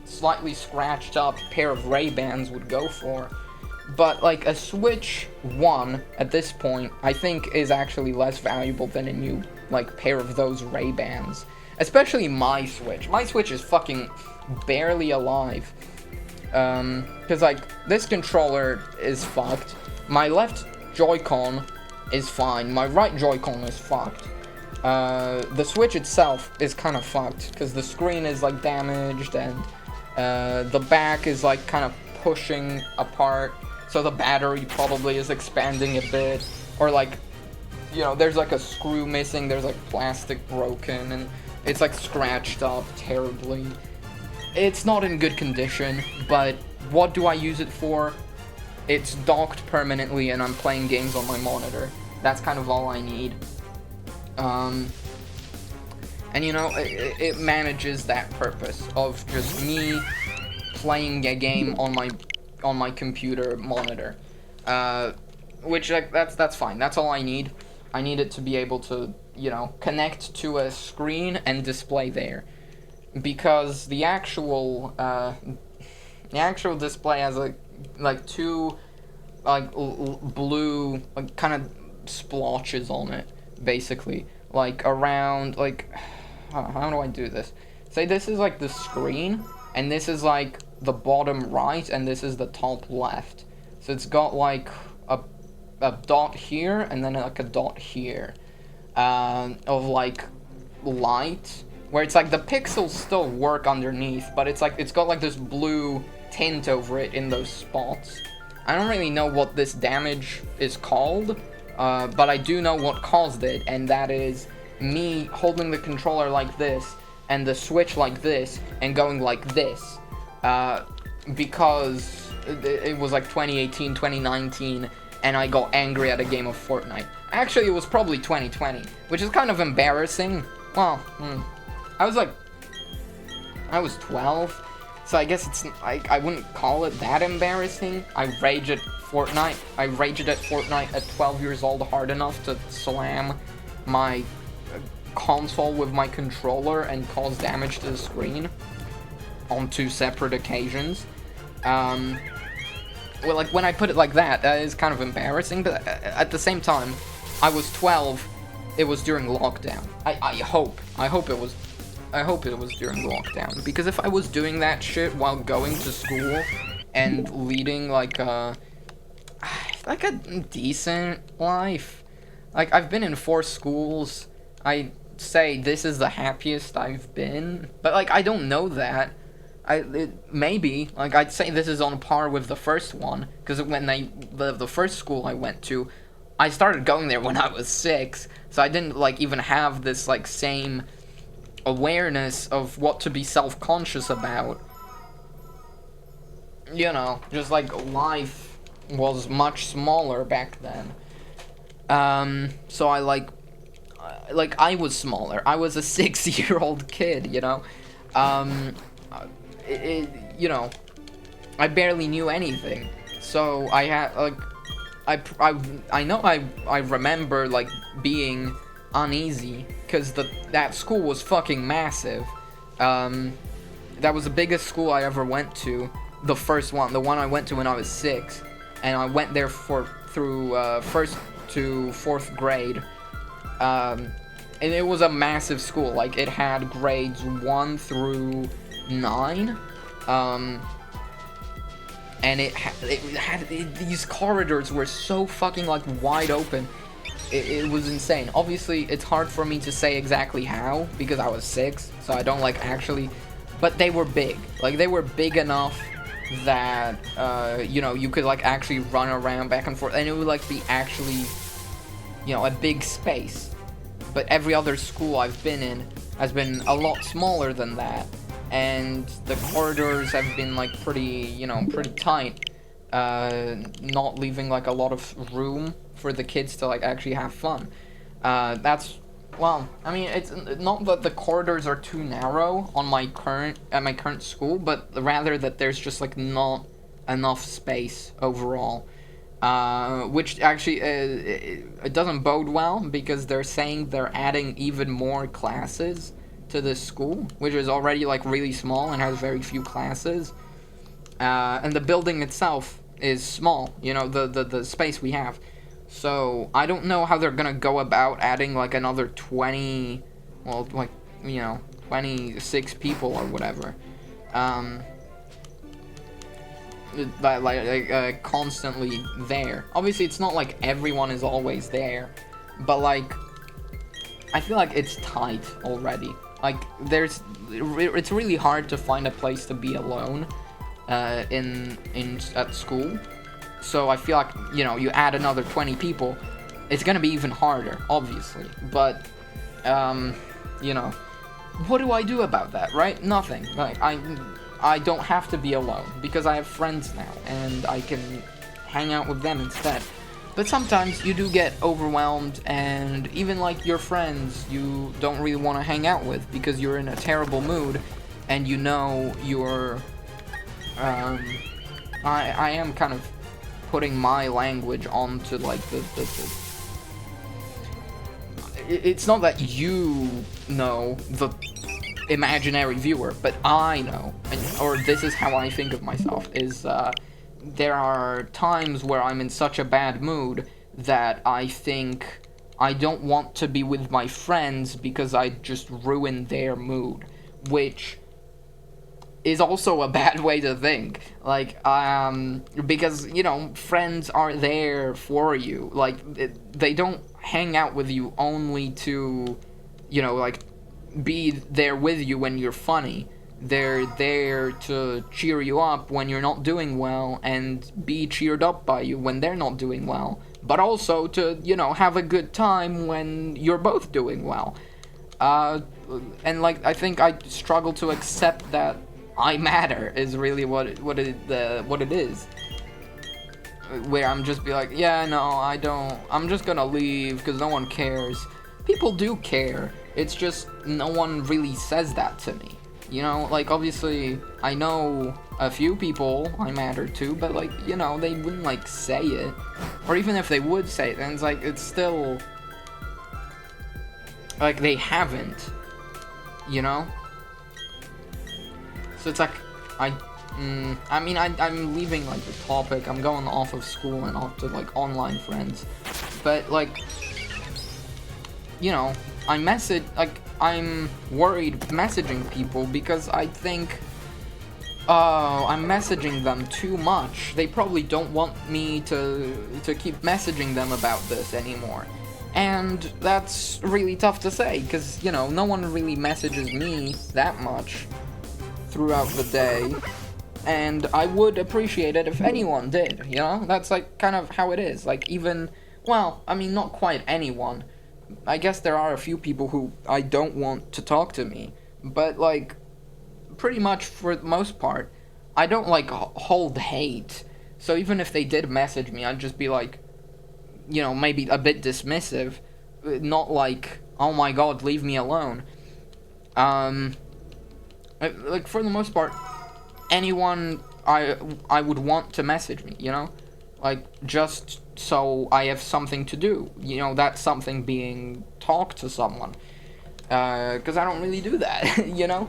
slightly scratched up pair of Ray-Bans would go for, but a Switch 1 at this point, I think is actually less valuable than a new pair of those Ray-Bans. Especially my Switch. My Switch is fucking barely alive. Because this controller is fucked. My left Joy-Con is fine. My right Joy-Con is fucked. The Switch itself is kind of fucked because the screen is damaged and the back is kind of pushing apart, so the battery probably is expanding a bit, or there's a screw missing, there's plastic broken, and it's scratched up terribly. It's not in good condition, but what do I use it for? It's docked permanently and I'm playing games on my monitor. That's kind of all I need. And it manages that purpose of just me playing a game on my computer monitor. Which that's fine. That's all I need. I need it to be able to, connect to a screen and display there. Because the actual display has two blue kind of splotches on it, basically, around how do I do this? Say this is the screen, and this is the bottom right, and this is the top left. So it's got a dot here, and then a dot here, of light, where it's the pixels still work underneath, but it's got this blue tint over it in those spots. I don't really know what this damage is called, but I do know what caused it, and that is me holding the controller like this, and the Switch like this, and going like this, because it was 2018, 2019, and I got angry at a game of Fortnite. Actually, it was probably 2020, which is kind of embarrassing. Well, I was 12, so I guess I wouldn't call it that embarrassing. I raged at Fortnite at 12 years old hard enough to slam my console with my controller and cause damage to the screen on 2 separate occasions. Well, when I put it like that is kind of embarrassing, but at the same time, I was 12, it was during lockdown. I hope it was during lockdown, because if I was doing that shit while going to school and leading a decent life, I've been in 4 schools, I say this is the happiest I've been, but I don't know that. Maybe I'd say this is on par with the first one, because when the first school I went to, I started going there when I was 6, so I didn't even have this same awareness of what to be self-conscious about. Just life was much smaller back then. So I I was smaller. I was a 6-year-old kid, I barely knew anything. So I had I know I remember being uneasy because that school was fucking massive. That was the biggest school I ever went to. The first one, the one I went to when I was 6, and I went there through first to 4th grade. And it was a massive school. Like, it had grades 1 through 9. And these corridors were so fucking, like, wide open. It was insane. Obviously, it's hard for me to say exactly how, because I was 6, so I don't, like, actually... But they were big. Like, they were big enough that, you know, you could, like, actually run around back and forth, and it would, like, be actually, you know, a big space. But every other school I've been in has been a lot smaller than that. And the corridors have been, like, pretty, you know, pretty tight, not leaving, like, a lot of room for the kids to, like, actually have fun. That's, well, I mean, it's not that the corridors are too narrow on at my current school, but rather that there's just, like, not enough space overall. Which actually, it doesn't bode well, because they're saying they're adding even more classes to this school, which is already, like, really small and has very few classes. And the building itself is small, you know, the space we have. So, I don't know how they're gonna go about adding, like, another 20, well, like, you know, 26 people or whatever. But, like, constantly there. Obviously, it's not like everyone is always there, but, like, I feel like it's tight already. Like, it's really hard to find a place to be alone, at school. So I feel like, you know, you add another 20 people, it's gonna be even harder, obviously. But, you know, what do I do about that, right? Nothing. Like, I don't have to be alone, because I have friends now, and I can hang out with them instead. But sometimes you do get overwhelmed, and even, like, your friends you don't really want to hang out with because you're in a terrible mood, and you know you're, I am kind of putting my language onto, like, it's not that you know the imaginary viewer, but I know, or this is how I think of myself, is, there are times where I'm in such a bad mood that I think I don't want to be with my friends because I just ruin their mood, which is also a bad way to think. Like, because, you know, friends are there for you. Like, they don't hang out with you only to, you know, like, be there with you when you're funny. They're there to cheer you up when you're not doing well, and be cheered up by you when they're not doing well. But also to, you know, have a good time when you're both doing well. And, like, I think I struggle to accept that I matter is really what it is. Where I'm just be like, yeah, no, I don't, I'm just gonna leave because no one cares. People do care. It's just no one really says that to me. You know, like, obviously, I know a few people I matter to, but, like, you know, they wouldn't, like, say it. Or even if they would say it, then it's like, it's still, like, they haven't, you know? So it's like, I mean, I'm leaving, like, the topic, I'm going off of school and off to, like, online friends, but, like, you know, I'm worried messaging people because I think, I'm messaging them too much. They probably don't want me to keep messaging them about this anymore. And that's really tough to say, because, you know, no one really messages me that much throughout the day, and I would appreciate it if anyone did, you know? That's, like, kind of how it is. Like, even, well, I mean, not quite anyone. I guess there are a few people who I don't want to talk to me, but, like, pretty much for the most part, I don't, like, hold hate. So even if they did message me, I'd just be like, you know, maybe a bit dismissive, not like, oh my god, leave me alone. Like, for the most part, anyone I would want to message me, you know? Like, just so I have something to do. You know, that something being talk to someone. Because I don't really do that, you know?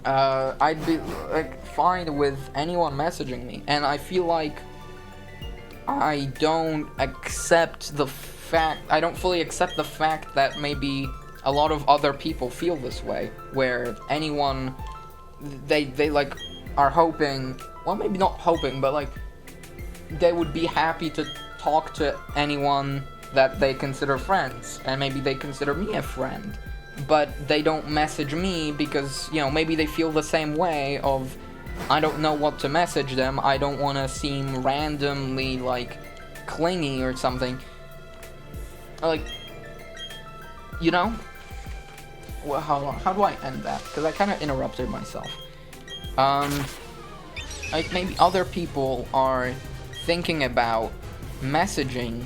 I'd be, like, fine with anyone messaging me, and I feel like I don't fully accept the fact that maybe a lot of other people feel this way, where anyone, they like, are hoping, well, maybe not hoping, but, like, they would be happy to talk to anyone that they consider friends, and maybe they consider me a friend, but they don't message me because, you know, maybe they feel the same way of, I don't know what to message them, I don't want to seem randomly, like, clingy or something. Like, you know? Well, how do I end that? Because I kind of interrupted myself. Like, maybe other people are thinking about messaging,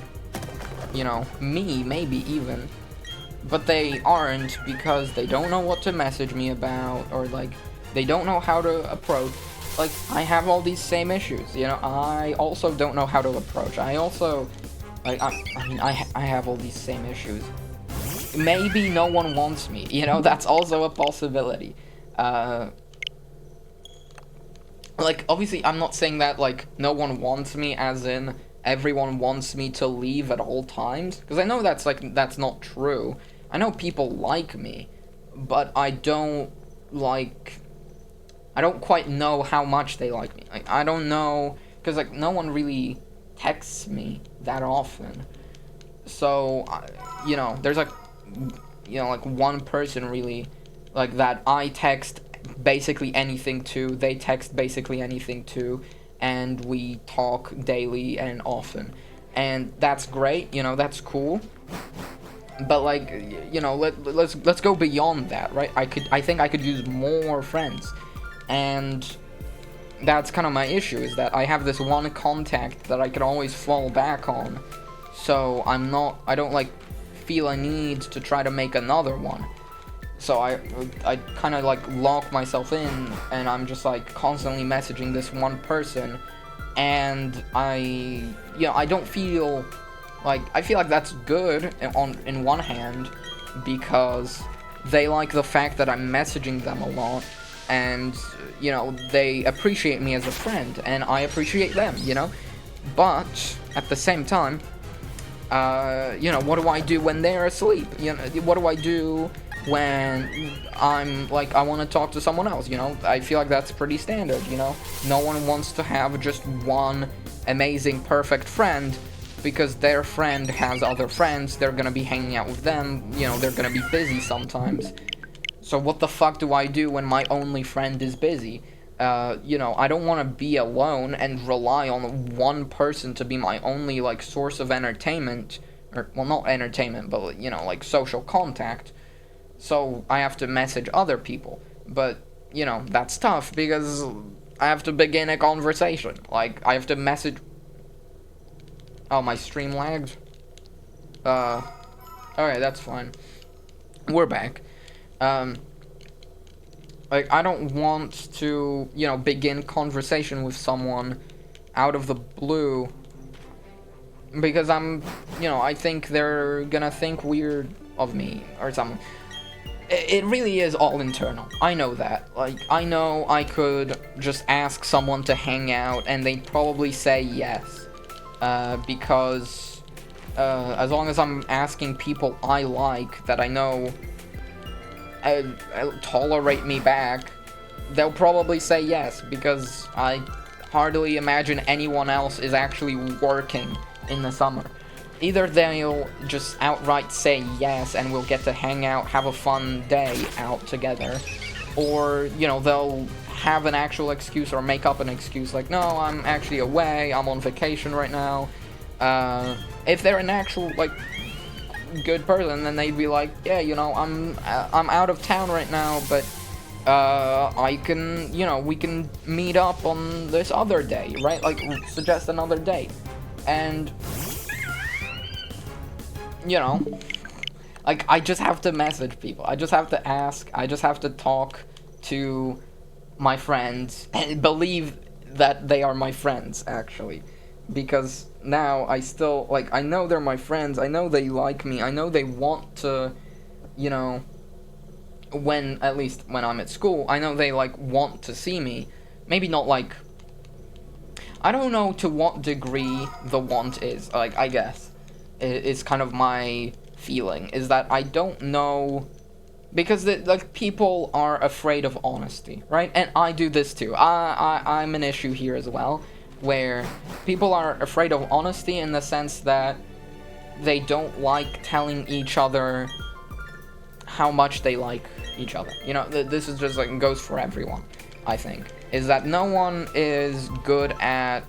you know, me, maybe even, but they aren't because they don't know what to message me about, or, like, they don't know how to approach. Like, I have all these same issues, you know, I also don't know how to approach. I also, like, I have all these same issues. Maybe no one wants me, you know, that's also a possibility. Like, obviously, I'm not saying that, like, no one wants me, as in, everyone wants me to leave at all times, because I know that's, like, that's not true. I know people like me, but I don't quite know how much they like me. Like, I don't know, because, like, no one really texts me that often. So, you know, there's, like, you know, like, one person really, like, that I text basically anything to, they text basically anything to, and we talk daily and often. And that's great, you know, that's cool. But, like, you know, let's go beyond that, right? I think I could use more friends. And that's kind of my issue, is that I have this one contact that I can always fall back on. So I don't, like, feel a need to try to make another one. So I kind of, like, lock myself in, and I'm just, like, constantly messaging this one person, and I don't feel like, I feel like that's good in one hand, because they like the fact that I'm messaging them a lot, and, you know, they appreciate me as a friend, and I appreciate them, you know? But, at the same time, you know, what do I do when they're asleep? You know, what do I do when I'm, like, I want to talk to someone else, you know? I feel like that's pretty standard, you know? No one wants to have just one amazing, perfect friend, because their friend has other friends, they're gonna be hanging out with them, you know, they're gonna be busy sometimes. So what the fuck do I do when my only friend is busy? You know, I don't want to be alone and rely on one person to be my only, like, source of entertainment, or, well, not entertainment, but, you know, like, social contact. So I have to message other people. But, you know, that's tough, because I have to begin a conversation. Like, I have to message... Oh, my stream lagged? Okay, that's fine. We're back. Like, I don't want to, you know, begin conversation with someone out of the blue, because I'm, you know, I think they're gonna think weird of me or something. It really is all internal. I know that. Like, I know I could just ask someone to hang out and they'd probably say yes. Because, as long as I'm asking people I like, that I know tolerate me back, they'll probably say yes, because I hardly imagine anyone else is actually working in the summer. Either they'll just outright say yes and we'll get to hang out, have a fun day out together, or, you know, they'll have an actual excuse or make up an excuse, like, no, I'm actually away, I'm on vacation right now. If they're an actual, like, good person, then they'd be like, yeah, you know, I'm out of town right now, but I can, you know, we can meet up on this other day, right? Like, suggest another date. And, you know, like, I just have to message people. I just have to ask. I just have to talk to my friends and believe that they are my friends, actually. Because now I still, like, I know they're my friends, I know they like me, I know they want to, you know, at least when I'm at school, I know they, like, want to see me. Maybe not, like, I don't know to what degree the want is, like, I guess. It's kind of my feeling, is that I don't know, because, like, people are afraid of honesty, right? And I do this too. I'm an issue here as well, where people are afraid of honesty in the sense that they don't like telling each other how much they like each other. You know, this is just, like, goes for everyone, I think. Is that no one is good at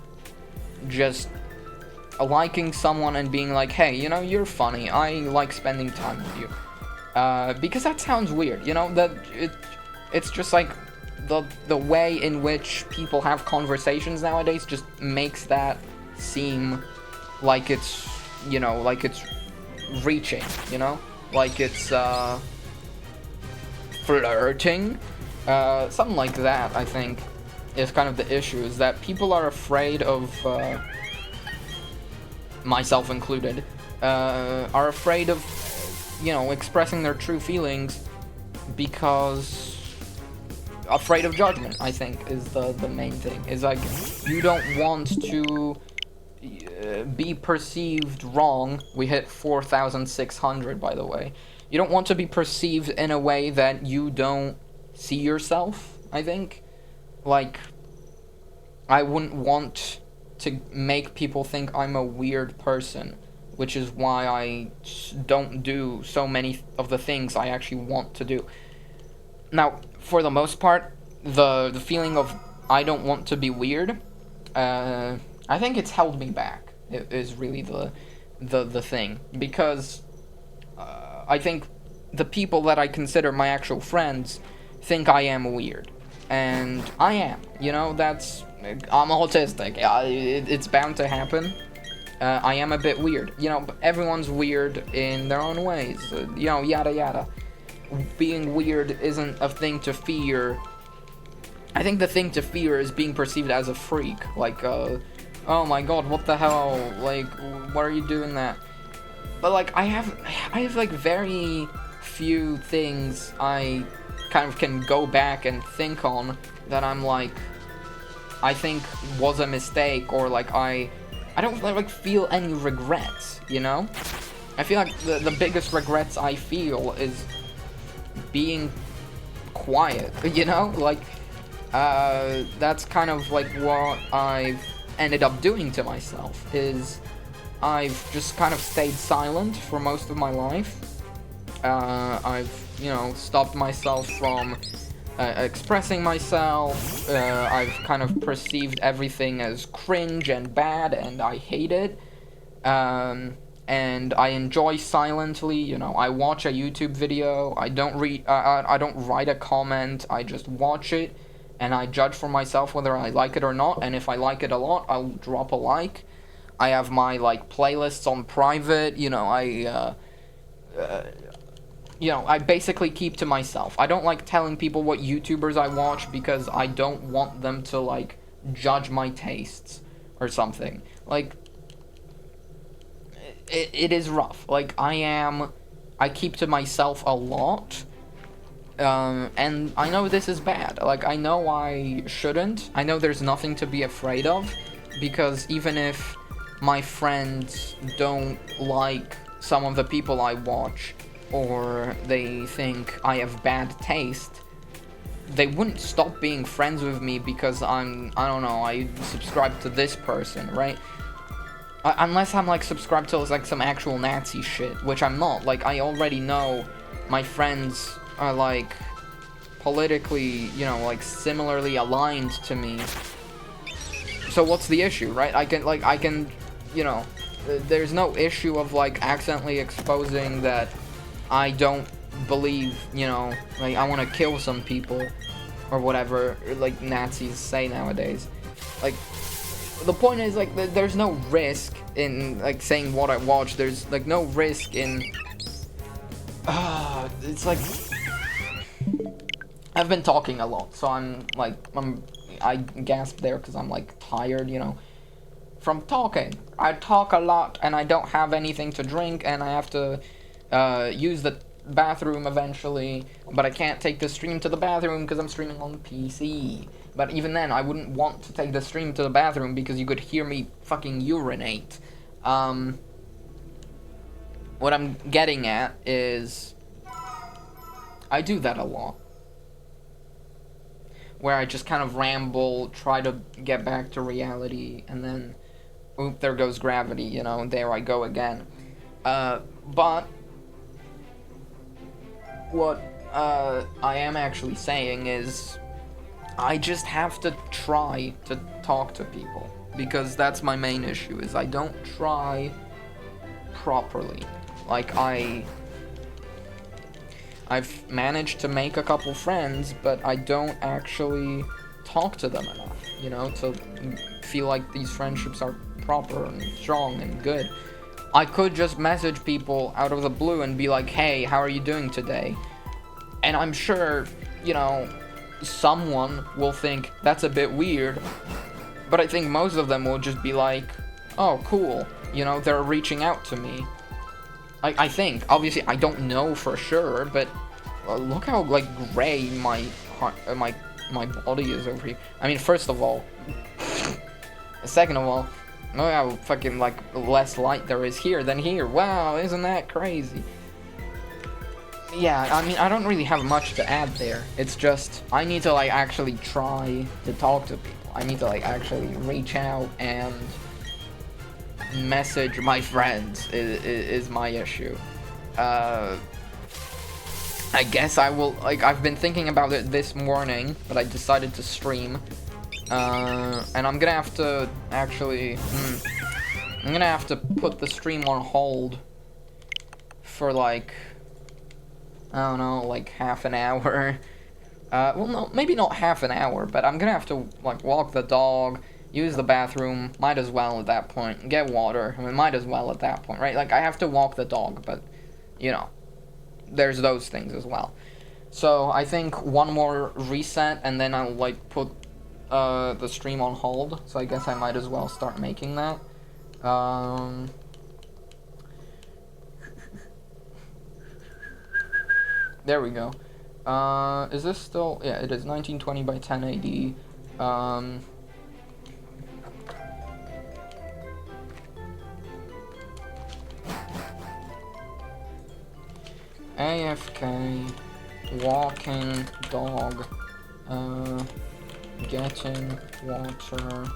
just liking someone and being like, hey, you know, you're funny, I like spending time with you. Because that sounds weird, you know, that it's just like the way in which people have conversations nowadays just makes that seem like it's, you know, like it's reaching, you know, like it's flirting, something like that. I think is kind of the issue, is that people are afraid of, myself included, are afraid of, you know, expressing their true feelings because afraid of judgment, I think, is the main thing. Is like, you don't want to be perceived wrong. We hit 4,600, by the way. You don't want to be perceived in a way that you don't see yourself, I think. Like, I wouldn't want to make people think I'm a weird person, which is why I don't do so many of the things I actually want to do. Now, for the most part, the feeling of I don't want to be weird, I think it's held me back. It is really the thing, because I think the people that I consider my actual friends think I am weird, and I am. You know, I'm autistic. It's bound to happen. I am a bit weird. You know, but everyone's weird in their own ways. You know, yada yada. Being weird isn't a thing to fear. I think the thing to fear is being perceived as a freak. Like, oh my god, what the hell? Like, why are you doing that? But, like, I have like very few things I kind of can go back and think on that I'm like, I think was a mistake, or like I don't like feel any regrets, you know? I feel like the biggest regrets I feel is being quiet, you know? Like, that's kind of like what I've ended up doing to myself, is I've just kind of stayed silent for most of my life. I've, you know, stopped myself from expressing myself. I've kind of perceived everything as cringe and bad, and I hate it. And I enjoy silently, you know, I watch a YouTube video, I don't write a comment, I just watch it, and I judge for myself whether I like it or not, and if I like it a lot, I'll drop a like. I have my, like, playlists on private, you know, I basically keep to myself. I don't like telling people what YouTubers I watch because I don't want them to, like, judge my tastes or something. Like, it is rough. Like, I keep to myself a lot, and I know this is bad. Like, I know I shouldn't. I know there's nothing to be afraid of, because even if my friends don't like some of the people I watch, or they think I have bad taste, they wouldn't stop being friends with me because I don't know, I subscribe to this person, right? Unless I'm, like, subscribed to, like, some actual Nazi shit, which I'm not. Like, I already know my friends are, like, politically, you know, like, similarly aligned to me. So what's the issue, right? I can, you know, there's no issue of, like, accidentally exposing that I don't believe, you know, like, I want to kill some people, or whatever, like, Nazis say nowadays. Like, the point is, like, there's no risk in, like, saying what I watch. There's, like, no risk in, it's like, I've been talking a lot, so I gasped there because I'm, like, tired, you know. from talking. I talk a lot, and I don't have anything to drink, and I have to use the bathroom eventually, but I can't take the stream to the bathroom because I'm streaming on PC. But even then, I wouldn't want to take the stream to the bathroom because you could hear me fucking urinate. What I'm getting at is, I do that a lot. Where I just kind of ramble, try to get back to reality, and then, oop, there goes gravity, you know, there I go again. But what I am actually saying is, I just have to try to talk to people, because that's my main issue, is I don't try properly. Like, I've managed to make a couple friends, but I don't actually talk to them enough, you know, to feel like these friendships are proper and strong and good. I could just message people out of the blue and be like, hey, how are you doing today? And I'm sure, you know, someone will think that's a bit weird, but I think most of them will just be like, oh, cool, you know, they're reaching out to me. I think, obviously, I don't know for sure, but look how, like, gray my body is over here. I mean, first of all, second of all, look how fucking, like, less light there is here than here. Wow, isn't that crazy? Yeah, I mean, I don't really have much to add there. It's just, I need to, like, actually try to talk to people. I need to, like, actually reach out and message my friends is my issue. I guess I will, like, I've been thinking about it this morning, but I decided to stream. And I'm gonna have to actually, I'm gonna have to put the stream on hold for, like, I don't know, like half an hour. Well, no, maybe not half an hour, but I'm gonna have to, like, walk the dog, use the bathroom, might as well at that point, get water, I mean, might as well at that point, right? Like, I have to walk the dog, but, you know, there's those things as well. So, I think one more reset, and then I'll, like, put the stream on hold, so I guess I might as well start making that. There we go. Is this still... Yeah, it is 1920 by 1080. AFK, walking dog, getting water,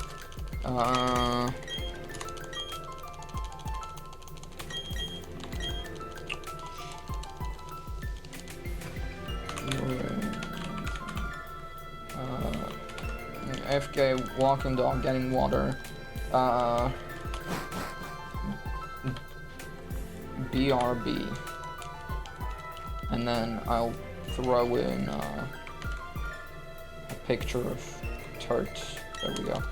AFK, walking dog, getting water, BRB. And then I'll throw in a picture of Turt. There we go.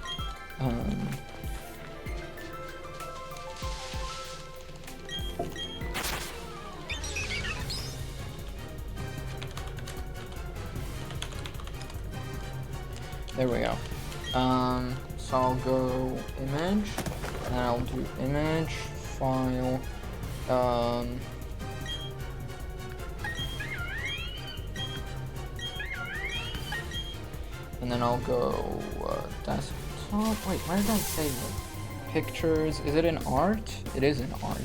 There we go. So I'll go image, and I'll do image, file, and then I'll go desktop. Wait, where did I save it? Pictures. Is it in art? It is in art.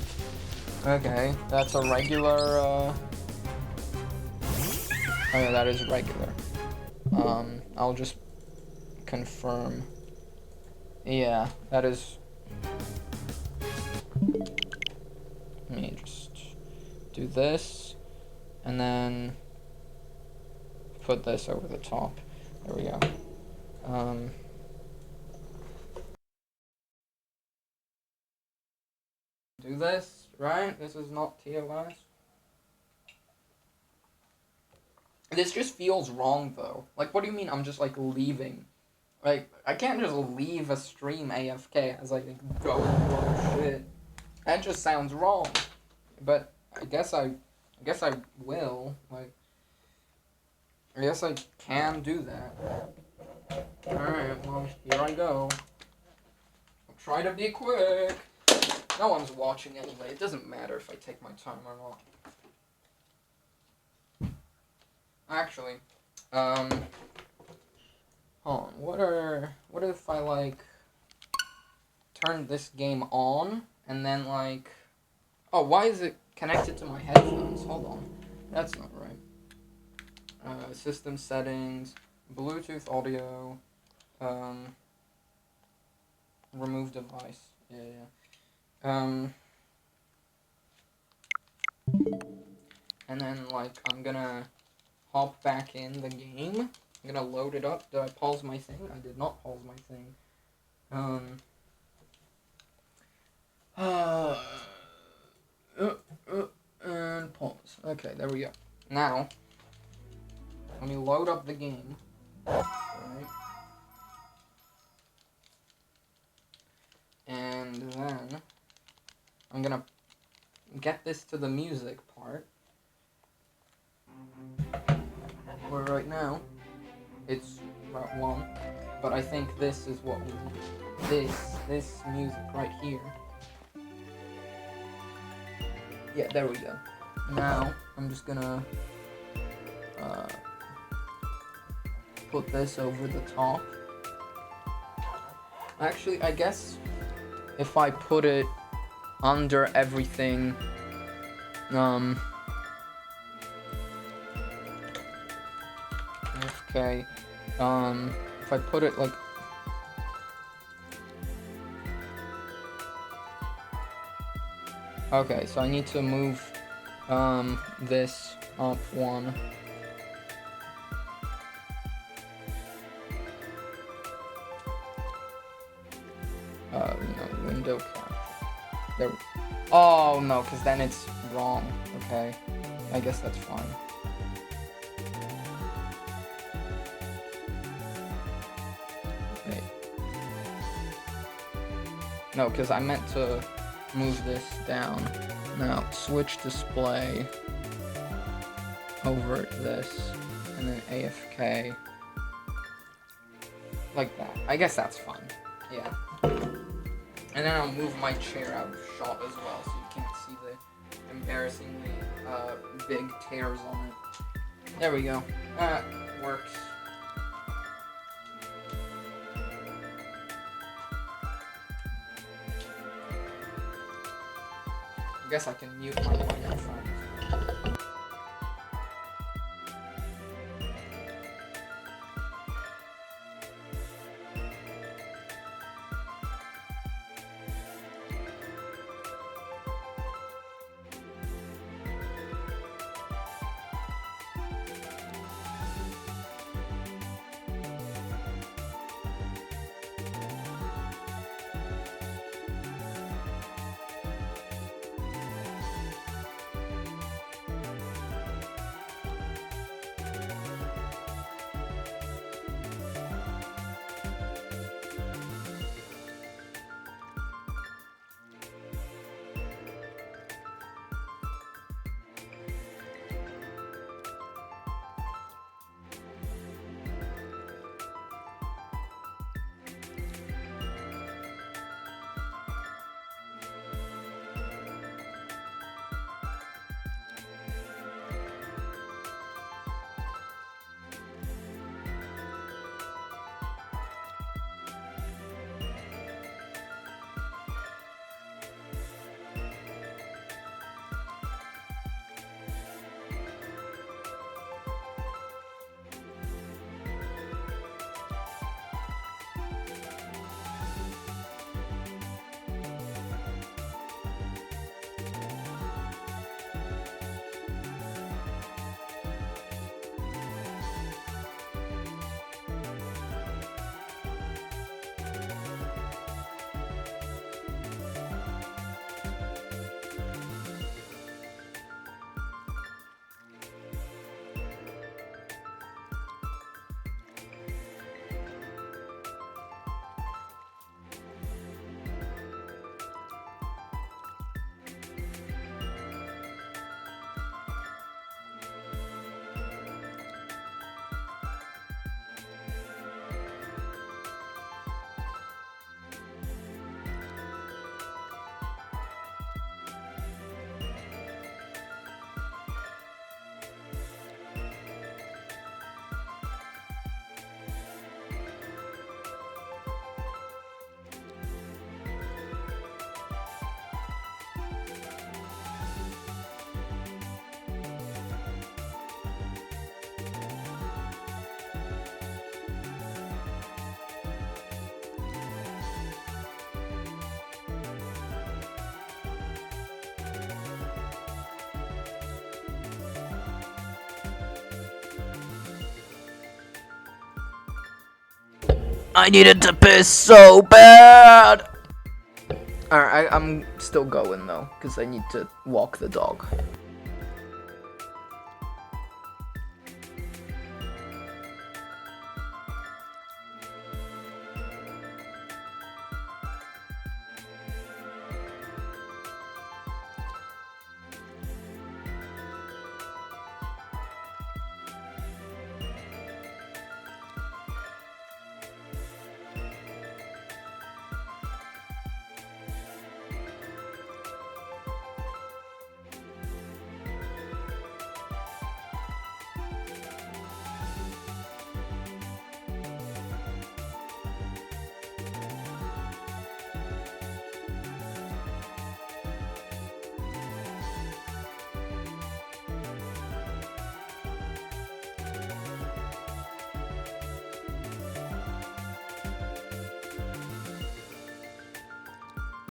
Okay, that's a regular. Oh yeah, that is regular. I'll just confirm. Yeah, that is. Let me just do this, and then put this over the top. There we go. Do this, right? This is not TOS. This just feels wrong, though. Like, what do you mean I'm just, like, leaving? Like, I can't just leave a stream AFK as I go through shit. That just sounds wrong. But I guess I will. Like, I guess I can do that. Alright, well, here I go. I'll try to be quick. No one's watching anyway. It doesn't matter if I take my time or not. Actually, hold on. What if I, like, turn this game on, and then, like... Oh, why is it connected to my headphones? Hold on. That's not right. System settings, Bluetooth audio, remove device. Yeah. And then, like, I'm gonna hop back in the game. I'm gonna load it up. Did I pause my thing? I did not pause my thing. And pause. Okay, there we go. Now, let me load up the game. Right. And then, I'm gonna get this to the music part. Where right now, it's Route 1. But I think this is what we need. This music right here. Yeah, there we go. Now, I'm just gonna put this over the top. Actually, I guess if I put it under everything, okay, if I put it like, okay, so I need to move, this up one. No, window cap. There. Oh, no, because then it's wrong. Okay. I guess that's fine. Wait. No, because I meant to move this down. Now, switch display over this, and then AFK. Like that. I guess that's fine. Yeah. And then I'll move my chair out of shot as well, so you can't see the embarrassingly big tears on it. There we go. That works. I guess I can mute my microphone. I needed to piss so bad. Alright, I'm still going though, because I need to walk the dog.